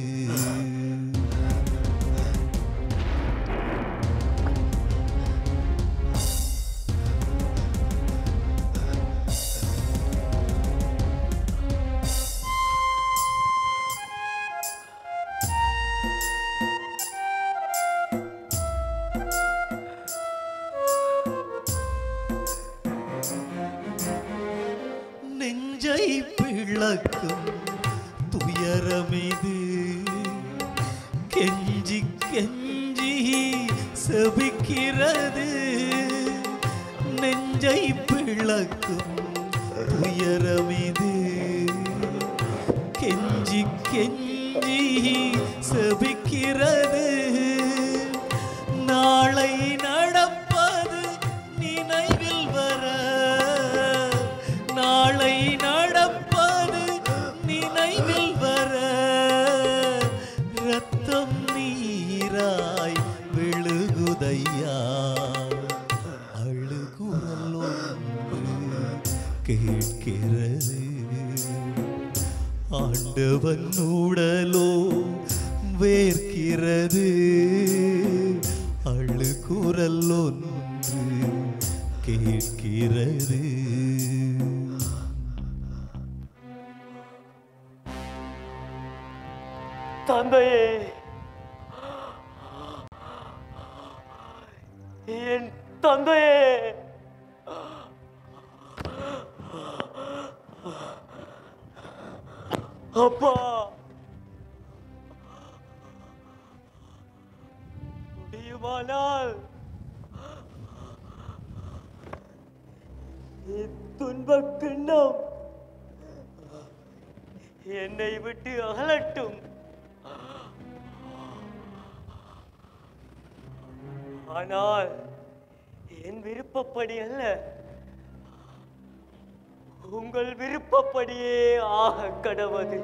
நெஞ்சை பிளக்கும் துயரமிது கெஞ்சி கெஞ்சி செபிக்கிறது நெஞ்சை பிளக்கும் துயரமிது கெஞ்சி கெஞ்சி செபிக்கிறது நாளை நடப்பது நினைவில் வர நாளை நடப்பது நினைவில் வர ரத்தம் நீராய் விழுகுதையா அழு குரல் ஒன்று கேட்கிறது ஆண்டவன் உடலோ வேர்க்கிறது அழு குரல் ஒன்று கேட்கிறது தந்தையே என் தந்தையே அப்பா முடியுமானால் துன்பக் கிண்ணம் என்னை விட்டு அகலட்டும் ஆனால் என் விருப்பப்படி அல்ல உங்கள் விருப்பப்படியே ஆக கடவது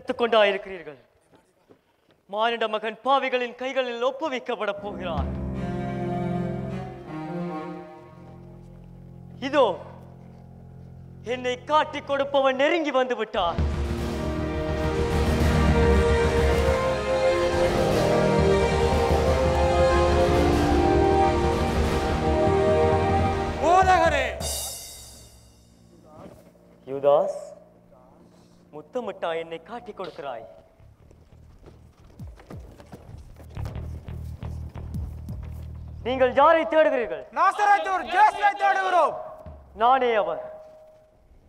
தடுத்துக் கொண்டாயிருக்கிறீர்கள். மானிட மகன் பாவிகளின் கைகளில் ஒப்புவிக்கப்பட போகிறார். இதோ என்னை காட்டிக் கொடுப்பவன் நெருங்கி வந்து விட்டார். யூதாஸ், முத்தமிட்டா என்னை காட்டிக் கொடுக்கிறாய். நீங்கள் யாரை தேடுகிறீர்கள்? நாசரேத்தூர் ஜேசுவை தேடுகிறோம். நானே அவர்.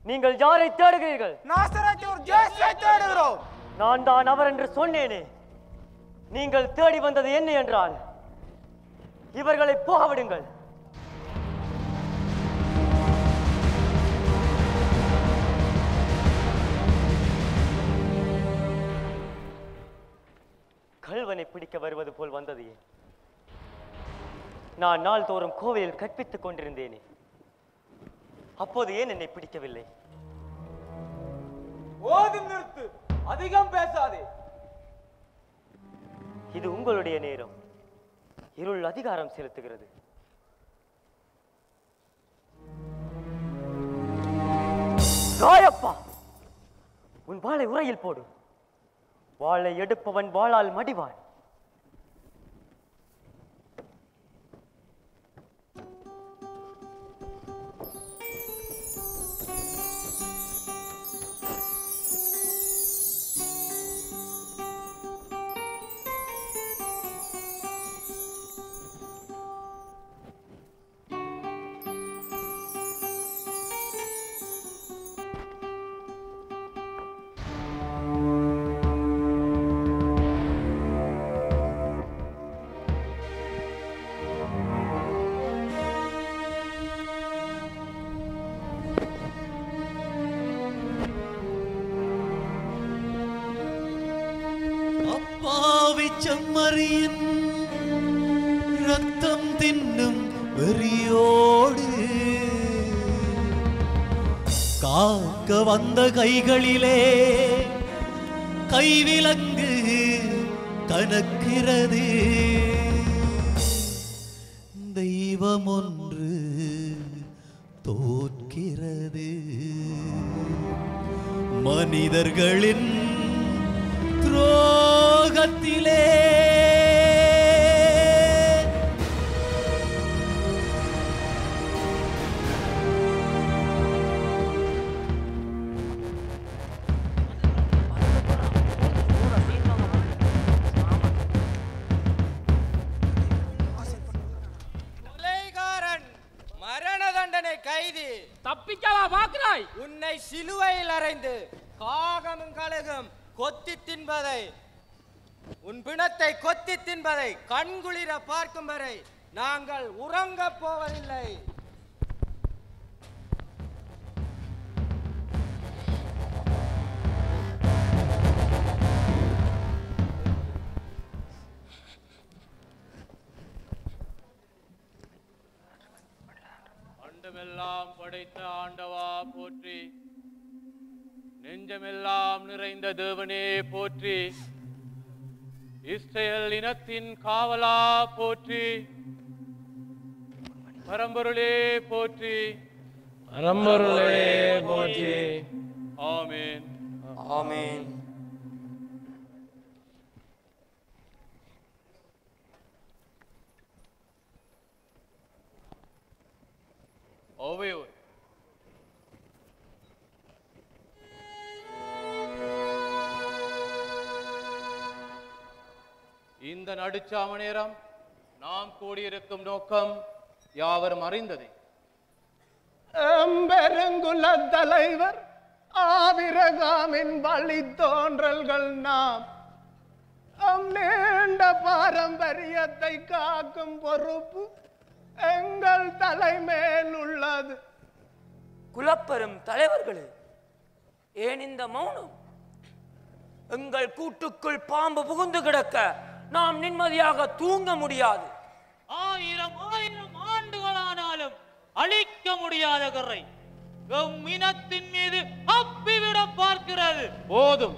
நீங்கள் யாரை தேடுகிறீர்கள்? நாசரேத்தூர் ஜேசுவை தேடுகிறோம். நான் தான் அவர் என்று சொன்னேனே. நீங்கள் தேடி வந்தது என்ன என்றால் இவர்களை போக விடுங்கள். கல்வனை பிடிக்க வருவது போல் வந்தது ஏன்? நான் நாள்தோறும் கோவிலில் கற்பித்துக் கொண்டிருந்தேனே, அப்போது ஏன் என்னை பிடிக்கவில்லை? ஓதி நிறுத்து, அதிகம் பேசாதே. இது உங்களுடைய நேரம். இருள் அதிகாரம் செலுத்துகிறது. ராயப்பா, உன் வாளை உரையில் போடு. வாளை எடுப்பவன் வாளால் மடிவான். செம்மறியின் ரத்தம் தின்னும் வெறியோடு காக்க வந்த கைகளிலே கைவிலங்கு கனக்கிறது. தெய்வம் ஒன்று தோற்கிறது. மனிதர்களின் துரோகத்திலே மரண தண்டனை கைதி தப்பிக்கவா பார்க்கிறாய்? உன்னை சிலுவையில் அறைந்து காகமும் கழுகும் கொத்தி தின்பதை, உன் பிணத்தை கொத்தி தின்பதை கண்குளிர பார்க்கும் வரை நாங்கள் உறங்கப் போவதில்லை. அண்டமெல்லாம் படைத்த ஆண்டவா போற்றி. நெஞ்சமெல்லாம் நிறைந்த தேவனே போற்றி. இஸ்ரவேல் இனத்தின் காவலா போற்றி. பரம்பொருளே போற்றி. பரம்பொருளே போற்றி. ஆமென். ஆமென். ஓவையோர் இந்த நடுச்சாம நேரம் நாம் கூடியிருக்கும் நோக்கம் யாவரும் அறிந்ததே. பெருங்குல தலைவர் ஆபிரகாமின் வழி தோன்றல்கள் நாம். நீண்ட பாரம்பரியத்தை காக்கும் பொறுப்பு எங்கள் தலைமேல் உள்ளது. குலப்பெரும் தலைவர்களே, ஏன் இந்த மௌனம்? எங்கள் கூட்டுக்குள் பாம்பு புகுந்து கிடக்க நாம் நிம்மதியாக தூங்க முடியாது. 1000 ஆண்டுகளானாலும் அழிக்க முடியாத கரை எம் இனத்தின் மீது அப்பிவிட பார்க்கிறது. போதும்,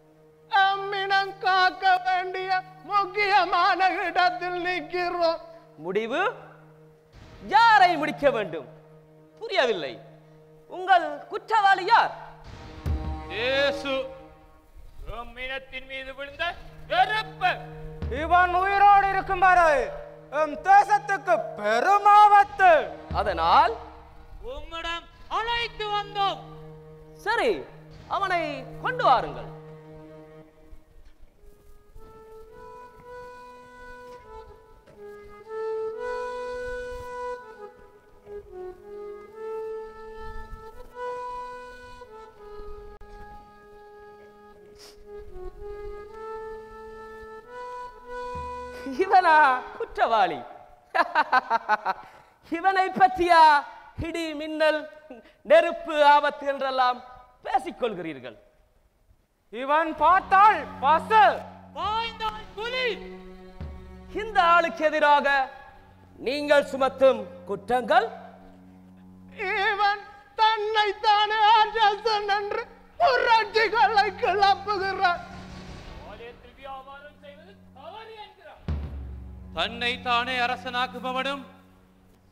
அம்மினம் காக்க வேண்டிய முக்கியமான இடத்தில் நிற்கிறோம். முடிவு யாரை முடிக்க வேண்டும்? புரியவில்லை. உங்கள் குற்றவாளி யார்? இயேசு இனத்தின் மீது விழுந்த நெருப்பு. இவன் உயிரோடு இருக்கும் வரை எம் தேசத்துக்கு பெருமாவத்து. அதனால் உம்மிடம் அழைத்து வந்தோம். சரி, அவனை கொண்டு வாருங்கள். இவனா குற்றவாளி? இவனை பற்றியா இடி மின்னல் நெருப்பு ஆபத்து என்றெல்லாம் பேசிக்கொள்கிறீர்கள்? இவன் பார்த்தால் பசு, பாய்ந்தால் புலி. இந்த ஆளுக்கு எதிராக நீங்கள் சுமத்தும் குற்றங்கள்? இவன் தன்னைத்தானே அரசன் என்று புரட்சிகளை கிளப்புகிறான். தன்னை தானே அரசனாக்குபவனும்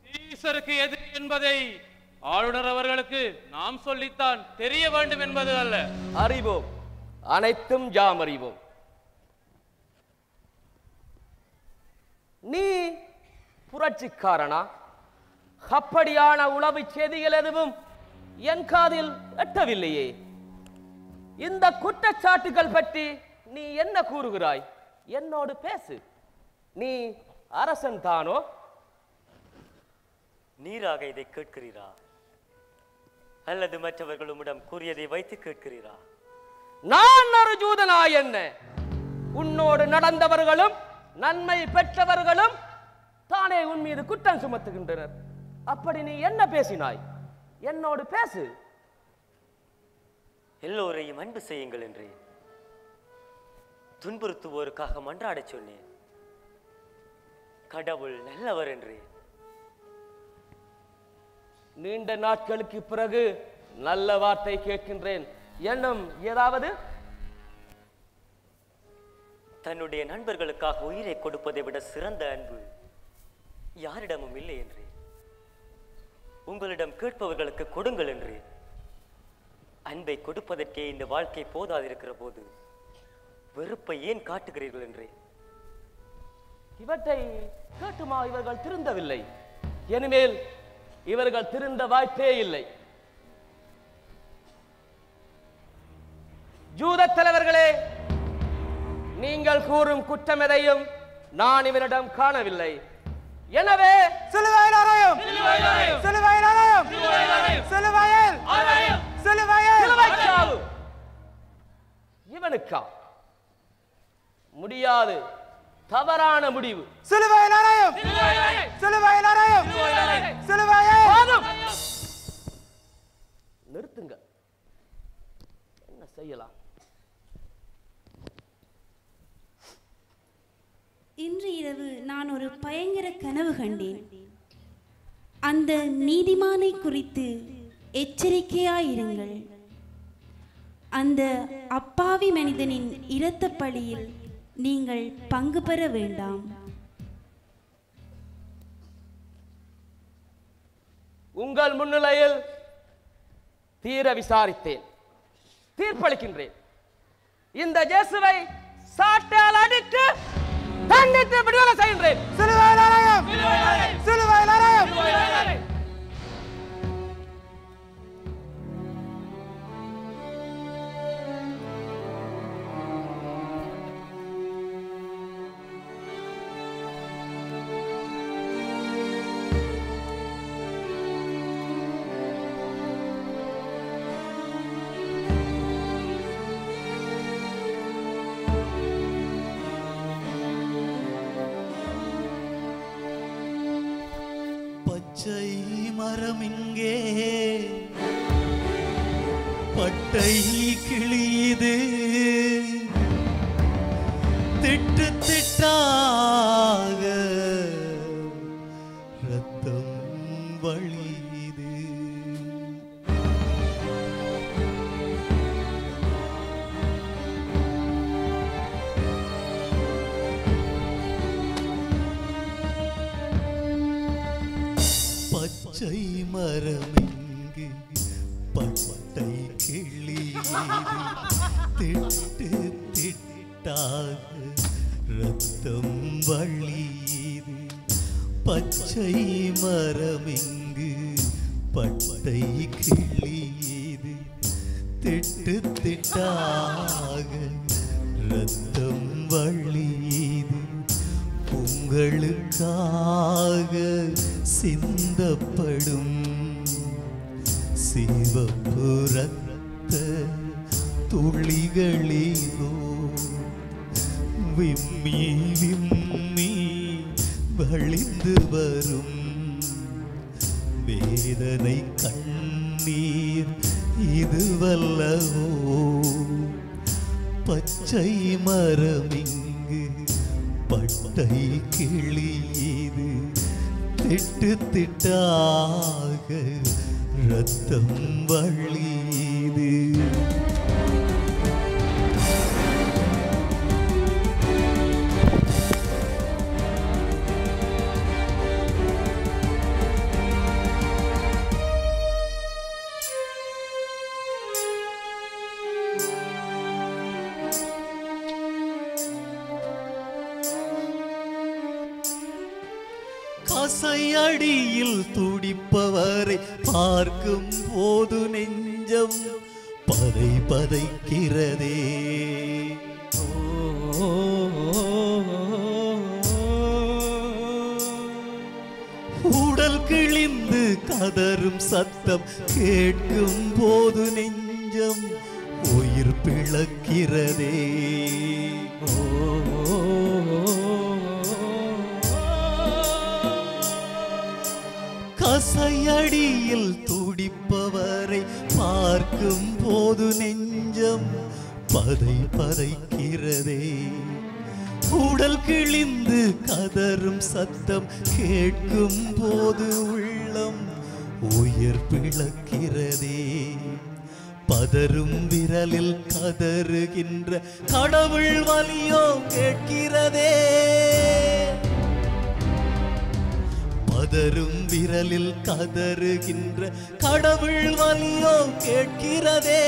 சீசருக்கு எதிரி என்பதை ஆளுநர் அவர்களுக்கு நாம் சொல்லித்தான் தெரிய வேண்டும் என்பது அல்ல. அறிவோம், அனைத்தும் யாம் அறிவோம். நீ புரட்சிக்காரனா? அப்படியான உளவு செய்திகள் எதுவும் என் காதில் எட்டவில்லையே. இந்த குற்றச்சாட்டுகள் பற்றி நீ என்ன கூறுகிறாய்? என்னோடு பேசு. நீ அரசன் தானோ? நீராக இதை கேட்கிறீரா அல்லது மற்றவர்கள் உம்மிடம் கூறியதை வைத்து கேட்கிறீரா? நான் ஒரு ஜூதனா என்ன? உன்னோடு நடந்தவர்களும் நன்மை பெற்றவர்களும் தானே உன் மீது குற்றம் சுமத்துகின்றனர். அப்படி நீ என்ன பேசினாய்? என்னோடு பேசு. எல்லோரையும் அன்பு செய்யுங்கள் என்று துன்புறுத்துவோருக்காக மன்றாடச் சொன்னேன். கடவுள் நல்லவர் என்று. நீண்ட நாட்களுக்கு பிறகு நல்ல வார்த்தை கேட்கின்றேன். எண்ணம் ஏதாவது? தன்னுடைய நண்பர்களுக்காக உயிரை கொடுப்பதை விட சிறந்த அன்பு யாரிடமும் இல்லை என்று. உங்களிடம் கேட்பவர்களுக்கு கொடுங்கள் என்று. அன்பை கொடுப்பதற்கே இந்த வாழ்க்கை போதாதிருக்கிற போது வெறுப்பை ஏன் காட்டுகிறீர்கள் என்று. இவற்றை கேட்டுமா இவர்கள் திருந்தவில்லை? இனிமேல் இவர்கள் திருந்த வாய்ப்பே இல்லை. ஜூத தலைவர்களே, நீங்கள் கூறும் குற்றம் எதையும் நான் இவரிடம் காணவில்லை. எனவே சிலுவையில் அறையும், சிலுவையில் அறையும், சிலுவையில் அறையும், சிலுவையில் சிலுவைச்சாவு. இவனுக்கா? முடியாது. தவறான முடிவு. சிலுவையில் அறையும், சிலுவையில் அறையும், சிலுவையில். நிறுத்துங்க. என்ன செய்யலாம்? இன்று இரவு நான் ஒரு பயங்கர கனவு கண்டேன். அந்த நீதிமானை குறித்து எச்சரிக்கையாயிருங்கள். அந்த அப்பாவி மனிதனின் இரத்த பழியில் நீங்கள் பங்கு பெற வேண்டாம். உங்கள் முன்னிலையில் தீர விசாரித்தேன், தீர்ப்பளிக்கின்றேன். இந்த இயேசுவை சாட்டால் அடித்து தண்டித்து விடுதலை செய்கின்றேன். சிலுவையில் அறையும், சிலுவையில் அறையும். பச்சை மரம் இங்கே பட்டை கிளியுது, திட்டு திட்டாக ரத்தம் வழியுது. பச்சை மரமெங்கு பட்டை கிளியது திட்டு திட்டாக ரத்தம் வழியுது பச்சை மரமெங்கு பட்டை கிளியது திட்டு திட்டாக ரத்தம் வழியுது உங்களுக்காக சிந்தப்படும் சிவப்பு ரத்த துளிகளிலோ விம்மி விம்மி வழிந்து வரும் வேதனை கண்ணீர் இதுவல்லவோ பச்சை மரமிங்கு பட்டை கிளியது திட்டு திட்டாக ரத்தம் வழியுது கசையடியில் துடிப்பவரை பார்க்கும் போது நெஞ்சம் பதை பதைக்கிறதே உடல் கிழிந்து கதறும் சத்தம் கேட்கும் போது நெஞ்சம் உயிர் பிளக்கிறதே கசையடியில் துடிப்பவரை பார்க்கும் போது நெஞ்சம் பதை பதைக்கிறதே உடல் கிழிந்து கதறும் சத்தம் கேட்கும் போது உள்ளம் உயிர் பிளக்கிறதே பதறும் விரலில் கதறுகின்ற கடவுள் வலியோ கேட்கிறதே பதறும் விரலில் கதறுகின்ற கடவுள் வலியோ கேட்கிறதே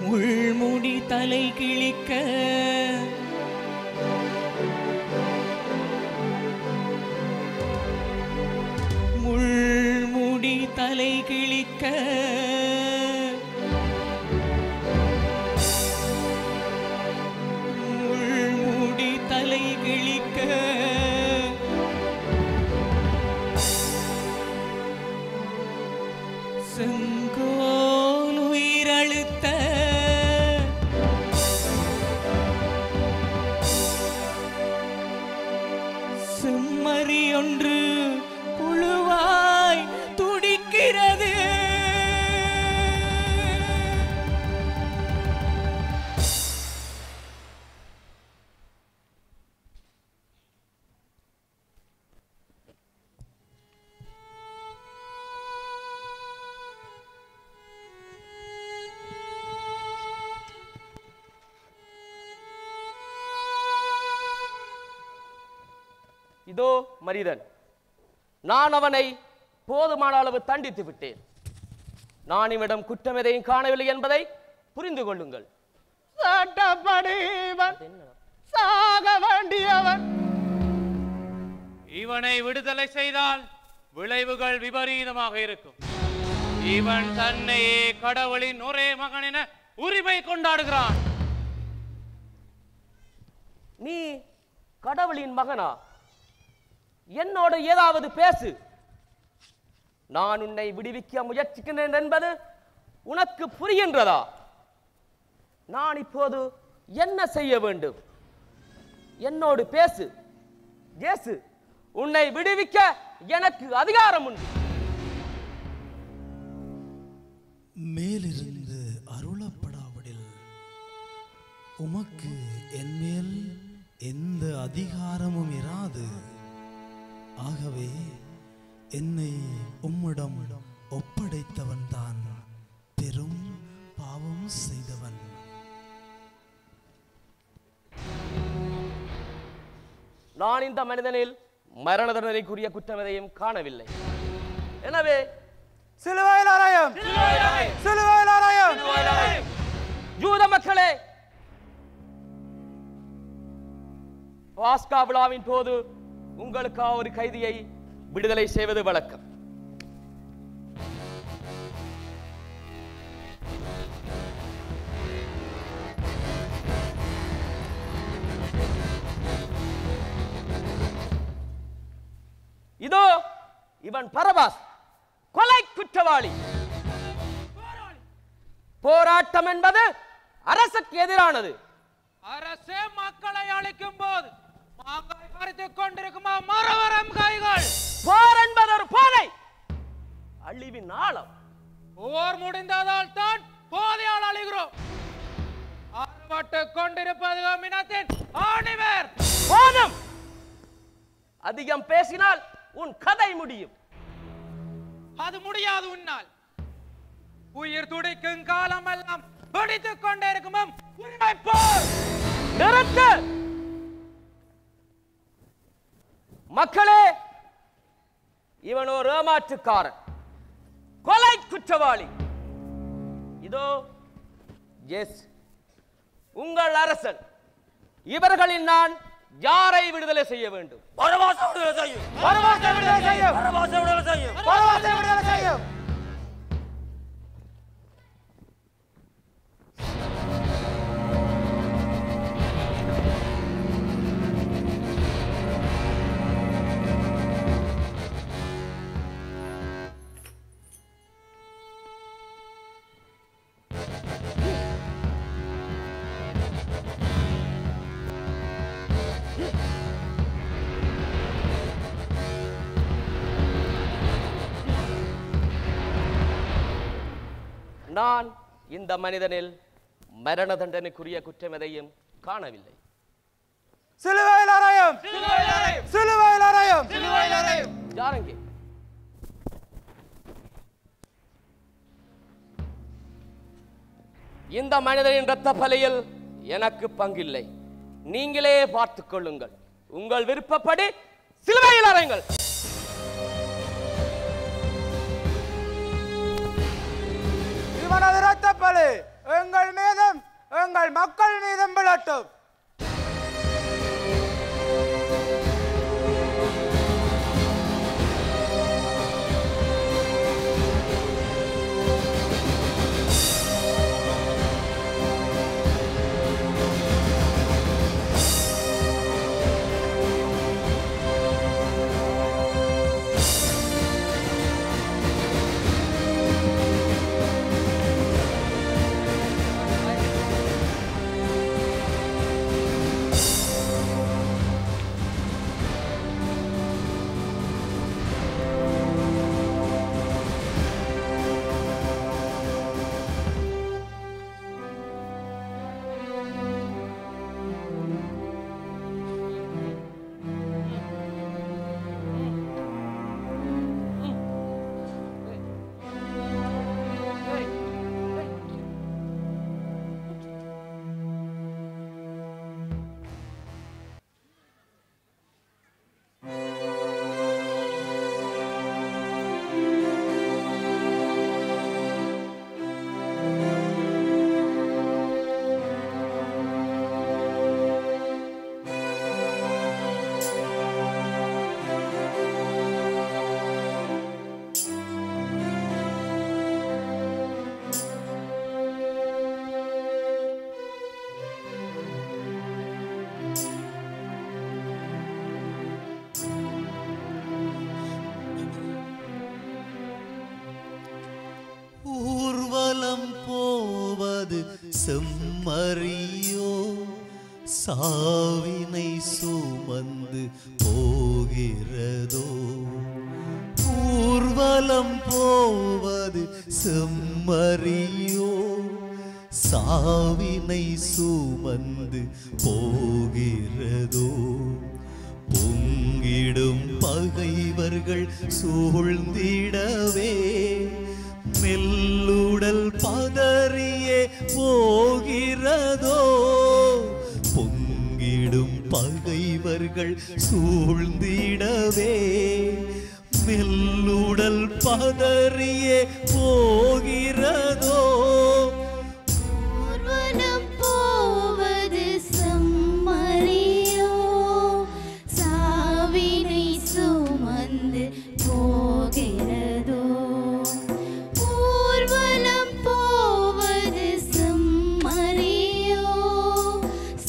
முள்முடி தலை கிழிக்க முள்முடி தலை கிழிக்க முள்முடி தலை கிழிக்க செங்கோல் உயிரழுத்த செம்மறி ஒன்று புழுவாய் துடிக்கிறது இதோ மரிதன் நான் அவனை போதுமான அளவு தண்டித்து விட்டேன் நான் இவனிடம் குற்றம் எதையும் காணவில்லை என்பதை புரிந்து கொள்ளுங்கள் சட்டப்படி சாக வேண்டியவன் இவனை விடுதலை செய்தால் விளைவுகள் விபரீதமாக இருக்கும் இவன் தன்னையே கடவுளின் ஒரே மகன் என உரிமை கொண்டாடுகிறான் நீ கடவுளின் மகனா என்னோடு ஏதாவது பேசு நான் உன்னை விடுவிக்க முயற்சிக்கிறேன் என்பது உனக்கு புரிகின்றதா நான் இப்போது என்ன செய்ய வேண்டும் என்னோடு பேசு இயேசு உன்னை விடுவிக்க எனக்கு அதிகாரம் உண்டு மேலிருந்து அருளப்படாவிடில் உமக்கு என்மேல் எந்த அதிகாரமும் இராது ஆகவே என்னை உம்மிடம் ஒப்படைத்தவன் தான் பெரும் நான் இந்த மனிதனில் மரண தண்டனைக்குரிய குற்றம் எதையும் காணவில்லை. எனவே சிலுவையில் அறையும், சிலுவையில் அறையும். யூத மக்களே, பாஸ்கா விழாவின் போது உங்களுக்காக ஒரு கைதியை விடுதலை செய்வது வழக்கம். இதோ இவன் பரபாஸ், கொலை குற்றவாளி. போராட்டம் என்பது அரசுக்கு எதிரானது. அரசே மக்களை அழிக்கும் போது மாங்காய் பறித்துக் கொண்டிருக்குமா மரவரம் கைகள்? போர் என்பது ஒரு போதை, அழிவின் ஆழம். போர் முடிந்ததால் தான் போதையால் அழிகிறோம். ஆர்வப்பட்டுக் கொண்டிருப்பது மினத்தின் ஆணிவர். போதும், அதிகம் பேசினால் உன் கதை முடியும். அது முடியாது உன்னால். உயிர் துடிக்கும் காலம் எல்லாம் பிடித்துக் கொண்டே இருக்கும் உண்மை போர். நிறுத்து மக்களே, இவன் ஒரு ஏமாற்றுக்காரன், கொலை குற்றவாளி. இதோ எஸ் உங்கள் அரசன். இவர்களில் நான் யாரை விடுதலை செய்ய வேண்டும்? பரபாசை விடுதலை செய்யும், பரபாசை விடுதலை செய்யும், பரபாசை விடுதலை செய்யும், பரபாசை விடுதலை செய்யும். நான் இந்த மனிதனில் மரண தண்டனைக்குரிய குற்றம் எதையும் காணவில்லை. சிலுவையில் அறையும், சிலுவையில் அறையும், சிலுவையில் அறையும். யாரங்கே? இந்த மனிதனின் இரத்த பலியில் எனக்கு பங்கில்லை. நீங்களே பார்த்துக் கொள்ளுங்கள். உங்கள் விருப்பப்படி சிலுவையில் அறையுங்கள். இவனது இரத்த பலி எங்கள் மீதும் எங்கள் மக்கள் மீதும் விழட்டும். ஊர்வலம் போவது செம்மறியோ, சாவினை சுமந்து போகிறதோ. ஊர்வலம் போவது செம்மறியோ, சாவினை சுமந்து போகிறதோ. பொங்கிடும் பகைவர்கள் சூழ்ந்திடவே மெல்லுடல் பதறியே போகிறதோ. பொங்கிடும் பகைவர்கள் பகைவர்கள் சூழ்ந்திடவே மெல்லுடல் பதறியே போகிறதோ ஊர்வலம் போவது சம்மறியோ சாவினை சுமந்து போகிறதோ ஊர்வலம் போவது சம்மறியோ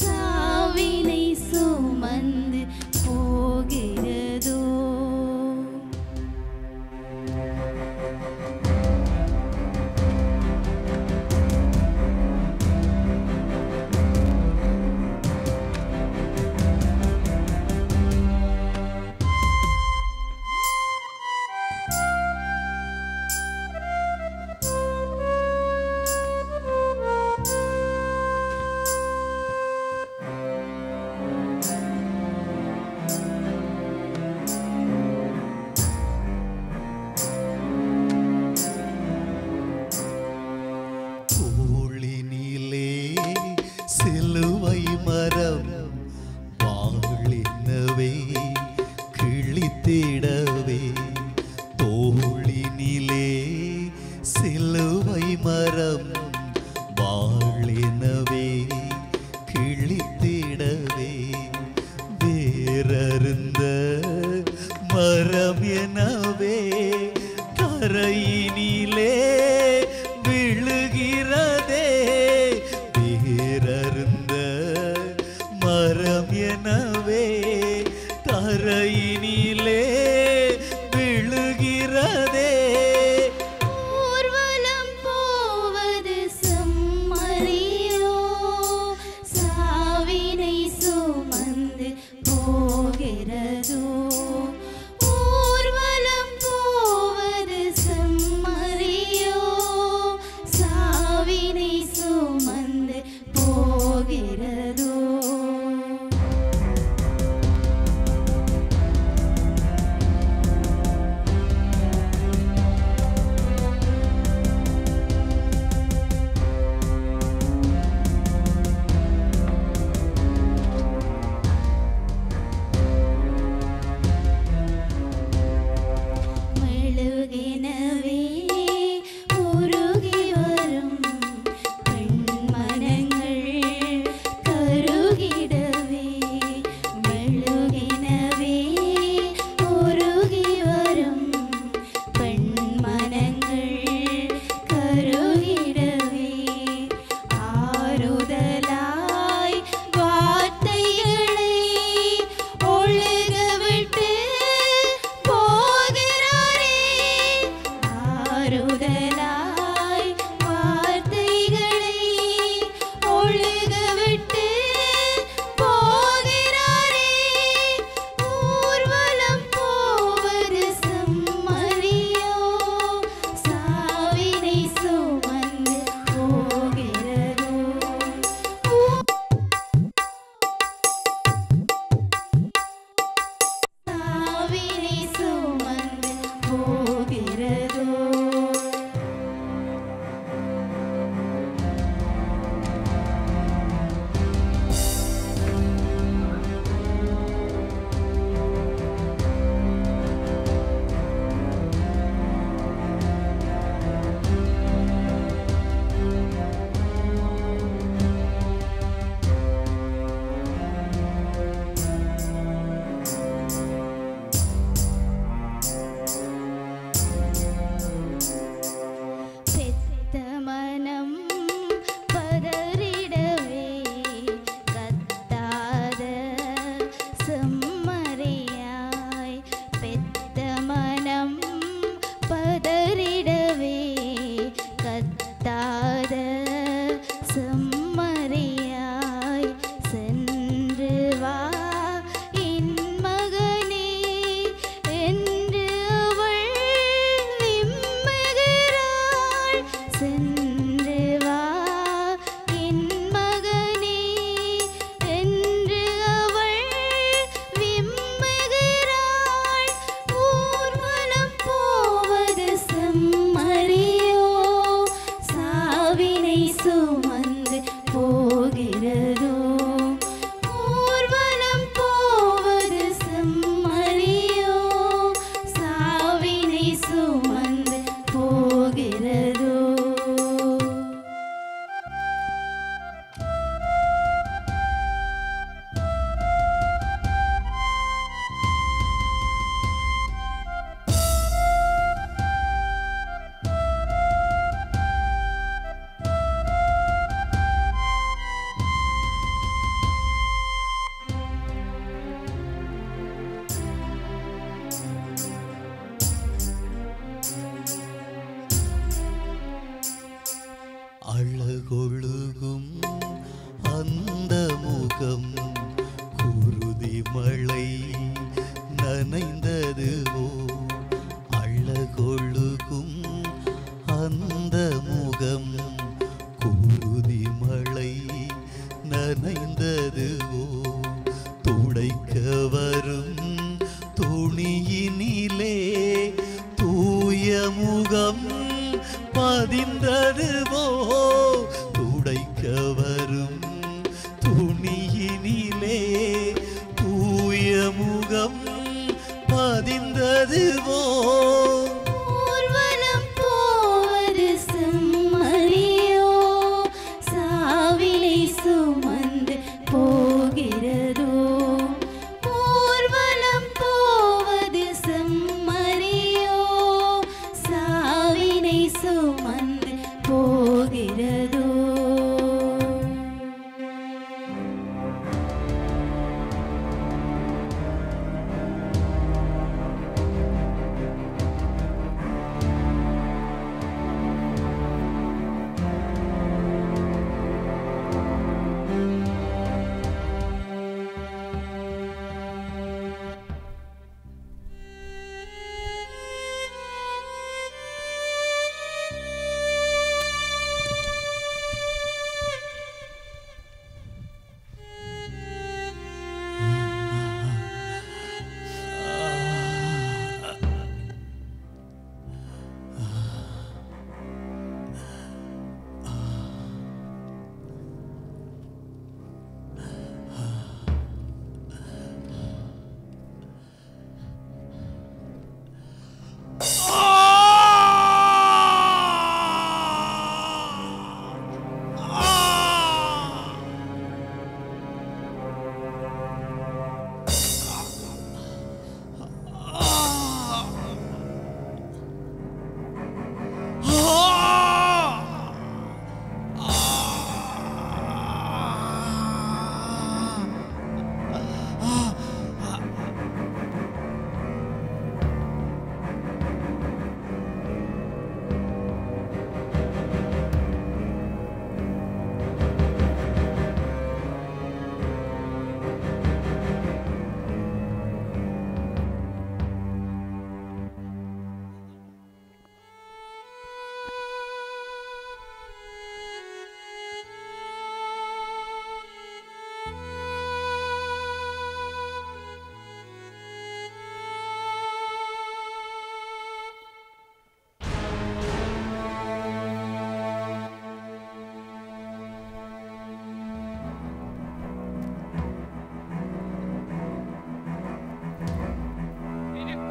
சாவினை சுமந்து போகிறதோ தோளினிலே சிலுவை மரம் வாழினவே கிழித்திடவே தோளினிலே சிலுவை மரம் வாழினவே கிழித்திடவே வேறருந்த மரம் எனவே தரையினிலே விழுகிறதே வேறருந்த மரம் எனவே தரையினிலே விழுகிறதே ஊர்வலம் போவது சம்மறியோ சாவினை சுமந்து போகிறதோ ஊர்வலம் போவது சம்மறியோ சாவினை சுமந்து போகிறதோ மெழுகினவே உருகி வரும் பெண்மனங்கள் கருகிடவே மெழுகினவே உருகி வரும் பெண்மனங்கள் கருகிடவே ஆறுதலாய் வார்த்தைகளை ஒழுகவிட்டு போகிறாரே ஆறுதலாய் வார்த்தைகளை ஒழுகவிட்டு போகிறாரே ஊர்வலம் போவது சம்மறியோ சாவினை சுமந்து போகிறதோ சாவினை சுமந்து போகிறதோ பெத்த மனம் பதறிடவே கத்தாத செம்மறியாய் பெத்த மனம் பதறிடவே கத்தாத செம்மறியாய் சென்று வா என் மகனே என்று அவள் விம்முகிறாள் சென்று வா என் மகனே என்று அவள் விம்முகிறாள் ஊர்வலம் போவது அழகொழுகும் அந்த முகம் குருதி மழை நனைந்ததுவோ அழகொழுகும் அந்த முகம் குருதி மழை நனைந்ததுவோ துடைக்க வரும் துணியினிலே தூய முகம் பதிந்ததுவோ துடைக்க வரும் துணியினிலே தூய முகம் பதிந்ததுவோ ஊர்வலம் போவது செம்மறியோ சாவிலை சுமந்து போகிறதோ ஊர்வலம் போவது செம்மறியோ சாவினை சுமந்து போகிறதோ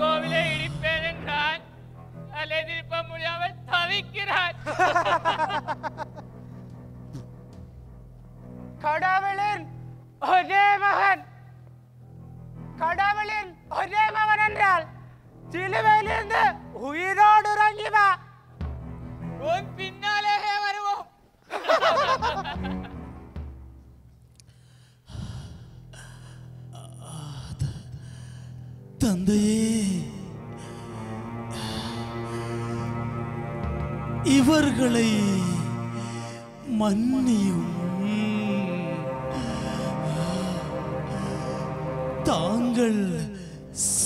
கோவிலை இடிப்பேன் என்றான் அதை திருப்ப முடியாமல் தவிக்கிறான். கடவுளின் ஒரே மகன் கடவுளின் ஒரே மகன் என்றால் சிலுவையிலிருந்து உயிரோடு இறங்கி வா. உன் பின்னாலே வருவோம். தந்தையே, இவர்களை மன்னியும். தாங்கள்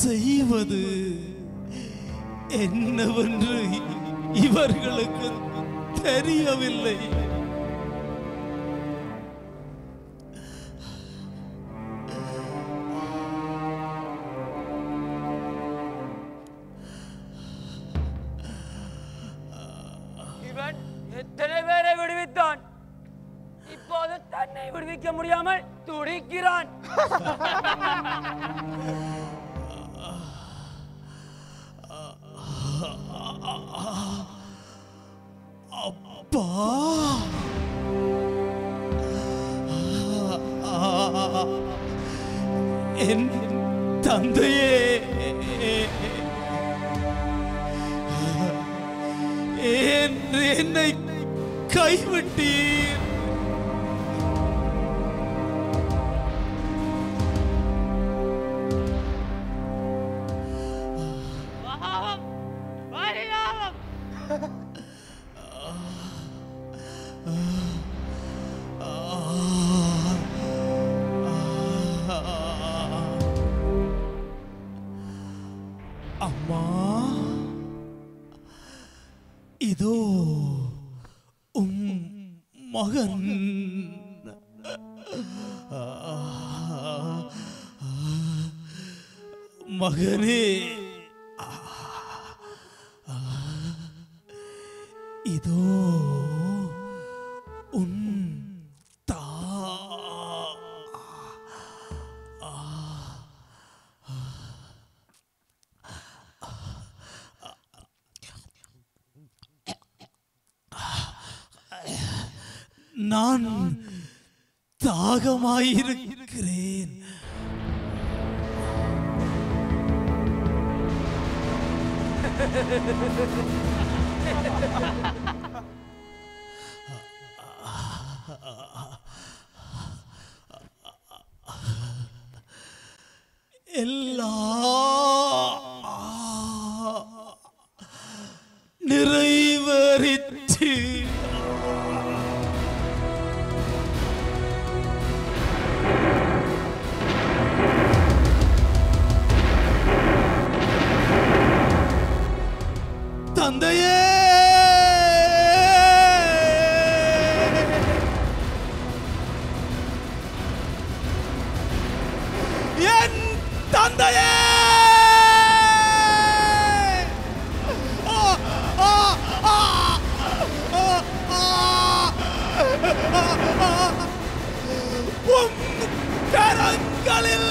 செய்வது என்னவென்று இவர்களுக்கு தெரியவில்லை. எத்தனை பேரை விடுவித்தான், இப்போது தன்னை விடுவிக்க முடியாமல் துடிக்கிறான். அப்பா, என் தந்தையே, என்னை கைவிட்டீர். பரிதாபம். இதோ மகன். மகனே, இதோ உன் நான் தாகமாயிருக்கிறேன். எல்லாம் நிறைவேறிற்று. தந்தையே, என் தந்தையே, உம் கரங்களில்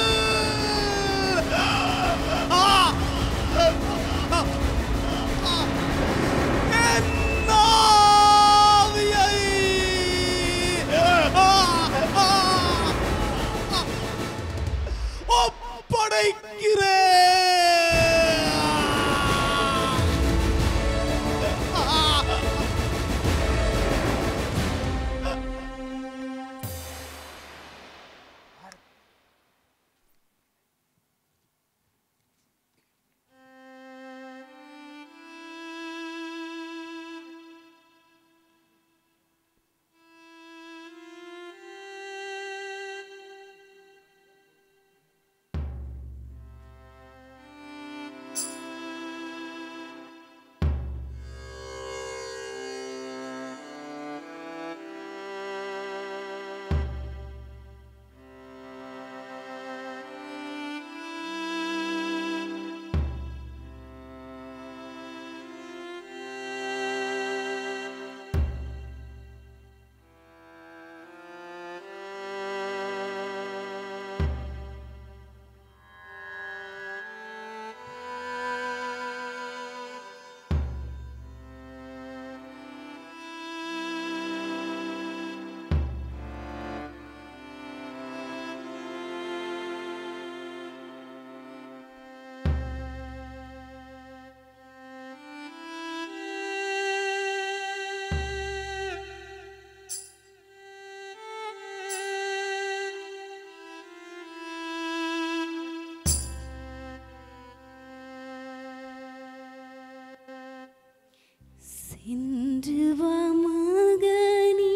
சென்று வா மகனே,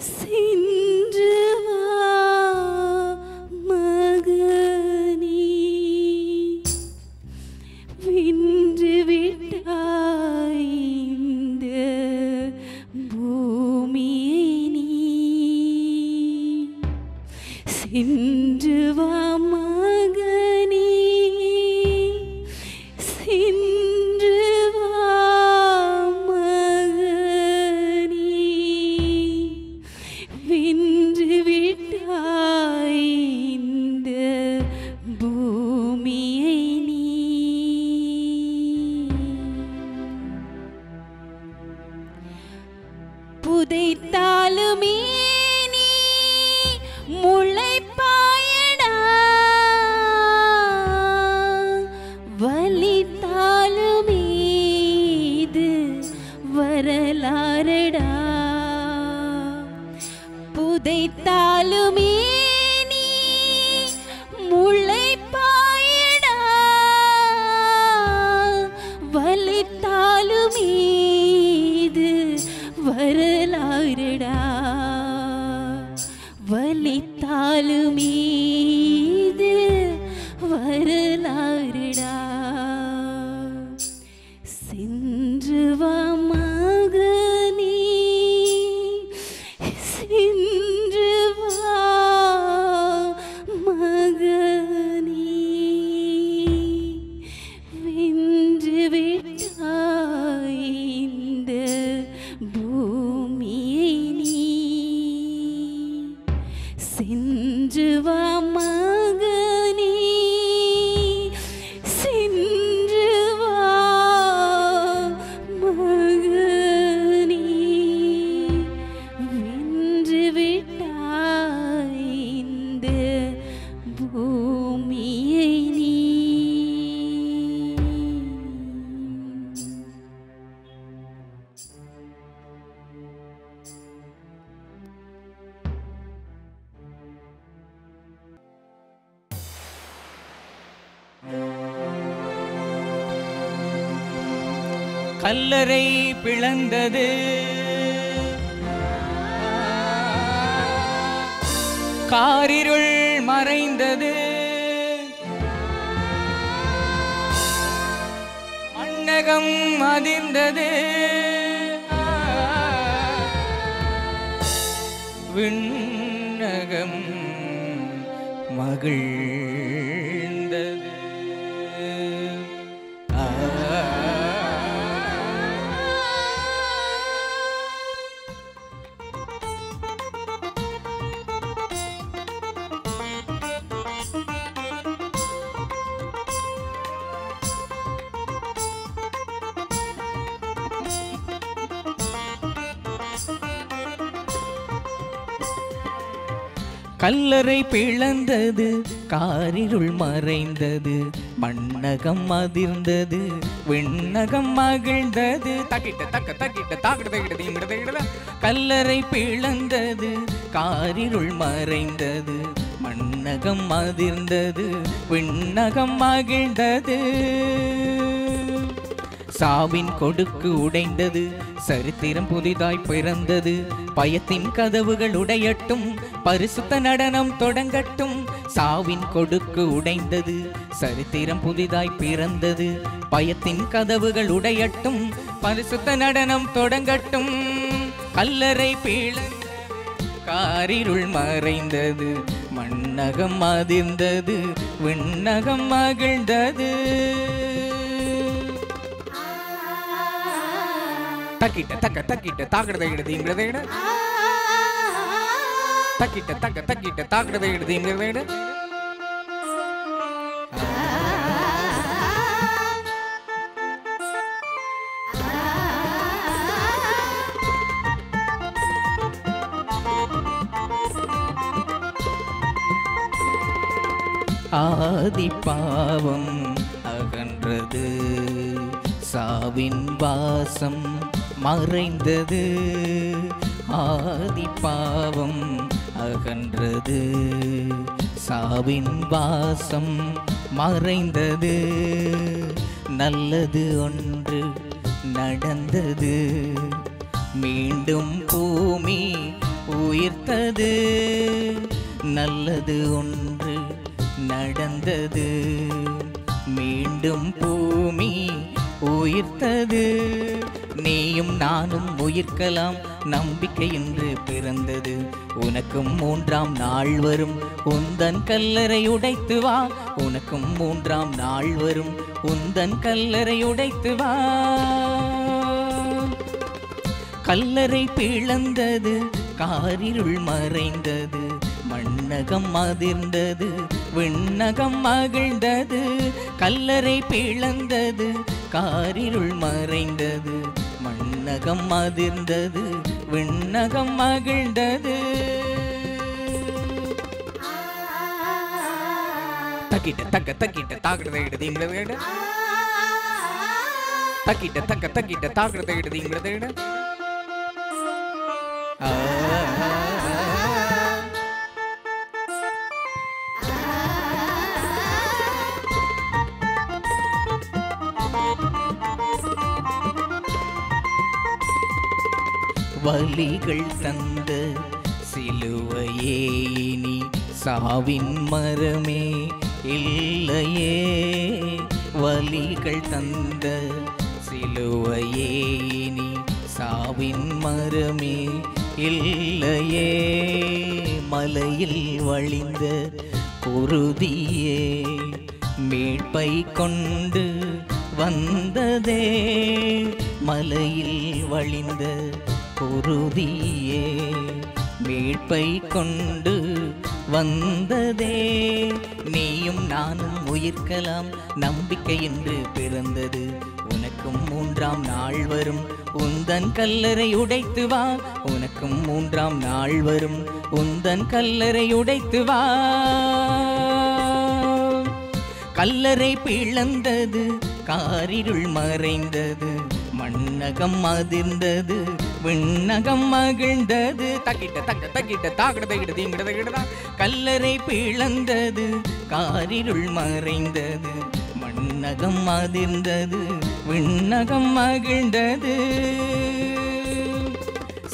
சென்று வா மகனே, வென்று விட்டாய் இந்த பூமியை நீ. சென்று வா மகனே, சென்று வா மகனே, வென்று விட்டாய் இந்த பூமியை நீ. புதைத்தாலுமே நீ முளைப்பாயடா, வலித்தாலுமே இது வரலாறடா. புதைத்தாலுமே நீ முளைப்பாயடா, வலித்தாலுமே இது வரலாறடா. வலித்தாலுமே இது வரலாறடா. கல்லறை பிளந்தது காரிருள் மறைந்தது மண்ணகம் அதிர்ந்தது விண்ணகம் மகிழ்ந்தது கல்லறை பிளந்தது காரிருள் மறைந்தது மண்ணகம் அதிர்ந்தது விண்ணகம் மகிழ்ந்தது தக்கிட்ட தக்க தக்கிட்ட தாக்கிட்ட கல்லறை பிளந்தது காரிருள் மறைந்தது மண்ணகம் அதிர்ந்தது விண்ணகம் மகிழ்ந்தது சாவின் கொடுக்கு உடைந்தது சரித்திரம் புதிதாய் பிறந்தது பயத்தின் கதவுகள் உடையட்டும் பரிசுத்த நடனம் தொடங்கட்டும் சாவின் கொடுக்கு உடைந்தது சரித்திரம் புதிதாய் பிறந்தது பயத்தின் கதவுகள் உடையட்டும் பரிசுத்த நடனம் தொடங்கட்டும் கல்லறை பிளந்தது காரிருள் மறைந்தது மண்ணகம் அதிர்ந்தது விண்ணகம் மகிழ்ந்தது தக்கிட்ட தக்க தக்கிட்ட தாக்கிட்டதை எடுத்தீங்கிறத தக்கிட்ட தக்க தக்கிட்ட தாக்கிட்டதை எடுத்தீங்கிறத ஆதி பாவம் அகன்றது சாவின் வாசம் மறைந்தது ஆதி பாவம் அகன்றது சாவின் வாசம் மறைந்தது நல்லது ஒன்று நடந்தது மீண்டும் பூமி உயிர்த்தது நல்லது ஒன்று நடந்தது மீண்டும் பூமி உயிர்த்தது நீயும் நானும் உயிர்க்கலாம் நம்பிக்கை என்று பிறந்தது உனக்கும் மூன்றாம் நாள் வரும் உந்தன் கல்லறை உடைத்து வா உனக்கும் மூன்றாம் நாள் வரும் உந்தன் கல்லறை உடைத்து வா கல்லறை பிளந்தது காரிருள் மறைந்தது மண்ணகம் அதிர்ந்தது விண்ணகம் மகிழ்ந்தது கல்லறை பிளந்தது காரிருள் மறைந்தது மண்ணகம் அதிர்ந்தது விண்ணகம் மகிழ்ந்தது தக்கிட்ட தக்க தக்கிட்ட தாக்கிட்டதை எடுத்தீங்கிறத தக்கிட்ட தக்க தக்கிட்ட தாக்கிட்டதை எடுத்தீங்கிறத வலிகள் தந்த சிலுவையே இனி சாவின் மரமே இல்லையே வலிகள் தந்த சிலுவையே இனி சாவின் மரமே இல்லையே மலையில் வழிந்த குருதியே மீட்பை கொண்டு வந்ததே மலையில் வழிந்த குருதியே மீட்பை கொண்டு வந்ததே நீயும் நானும் உயிர்க்கலாம் நம்பிக்கை என்று பிறந்தது உனக்கும் மூன்றாம் நாள் வரும் உந்தன் கல்லறை உடைத்து வா உனக்கும் மூன்றாம் நாள் வரும் உந்தன் கல்லறை உடைத்து வா கல்லறை பிளந்தது காரிருள் மறைந்தது மண்ணகம் அதிர்ந்தது விண்ணகம் மகிழ்ந்தது தக்கிட்ட தக்க தக்கிட்ட தாக்கிட்டதை கல்லறை பிளந்தது காரிருள் மறைந்தது மண்ண மன்னகம் அதிர்ந்தது, விண்ணகம் மகிழ்ந்தது.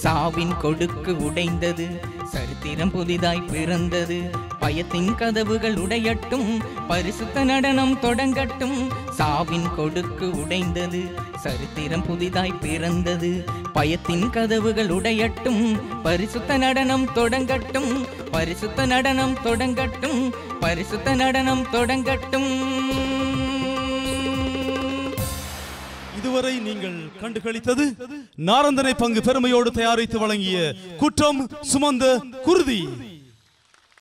சாவின் கொடுக்கு உடைந்தது, சரித்திரம் புதிதாய் பிறந்தது. பயத்தின் கதவுகள் உடையட்டும், பரிசுத்த நடனம் தொடங்கட்டும். சாவின் கொடுக்கு உடைந்தது, சரித்திரம் புதிதாய் பிறந்தது. பயத்தின் கதவுகள் உடையட்டும், பரிசுத்த நடனம் தொடங்கட்டும். பரிசுத்த நடனம் தொடங்கட்டும், பரிசுத்த நடனம் தொடங்கட்டும். இதுவரை நீங்கள் கண்டுகளித்தது நாரந்தனை பங்கு பெருமையோடு தயாரித்து வழங்கிய குற்றம் சுமந்த குருதி.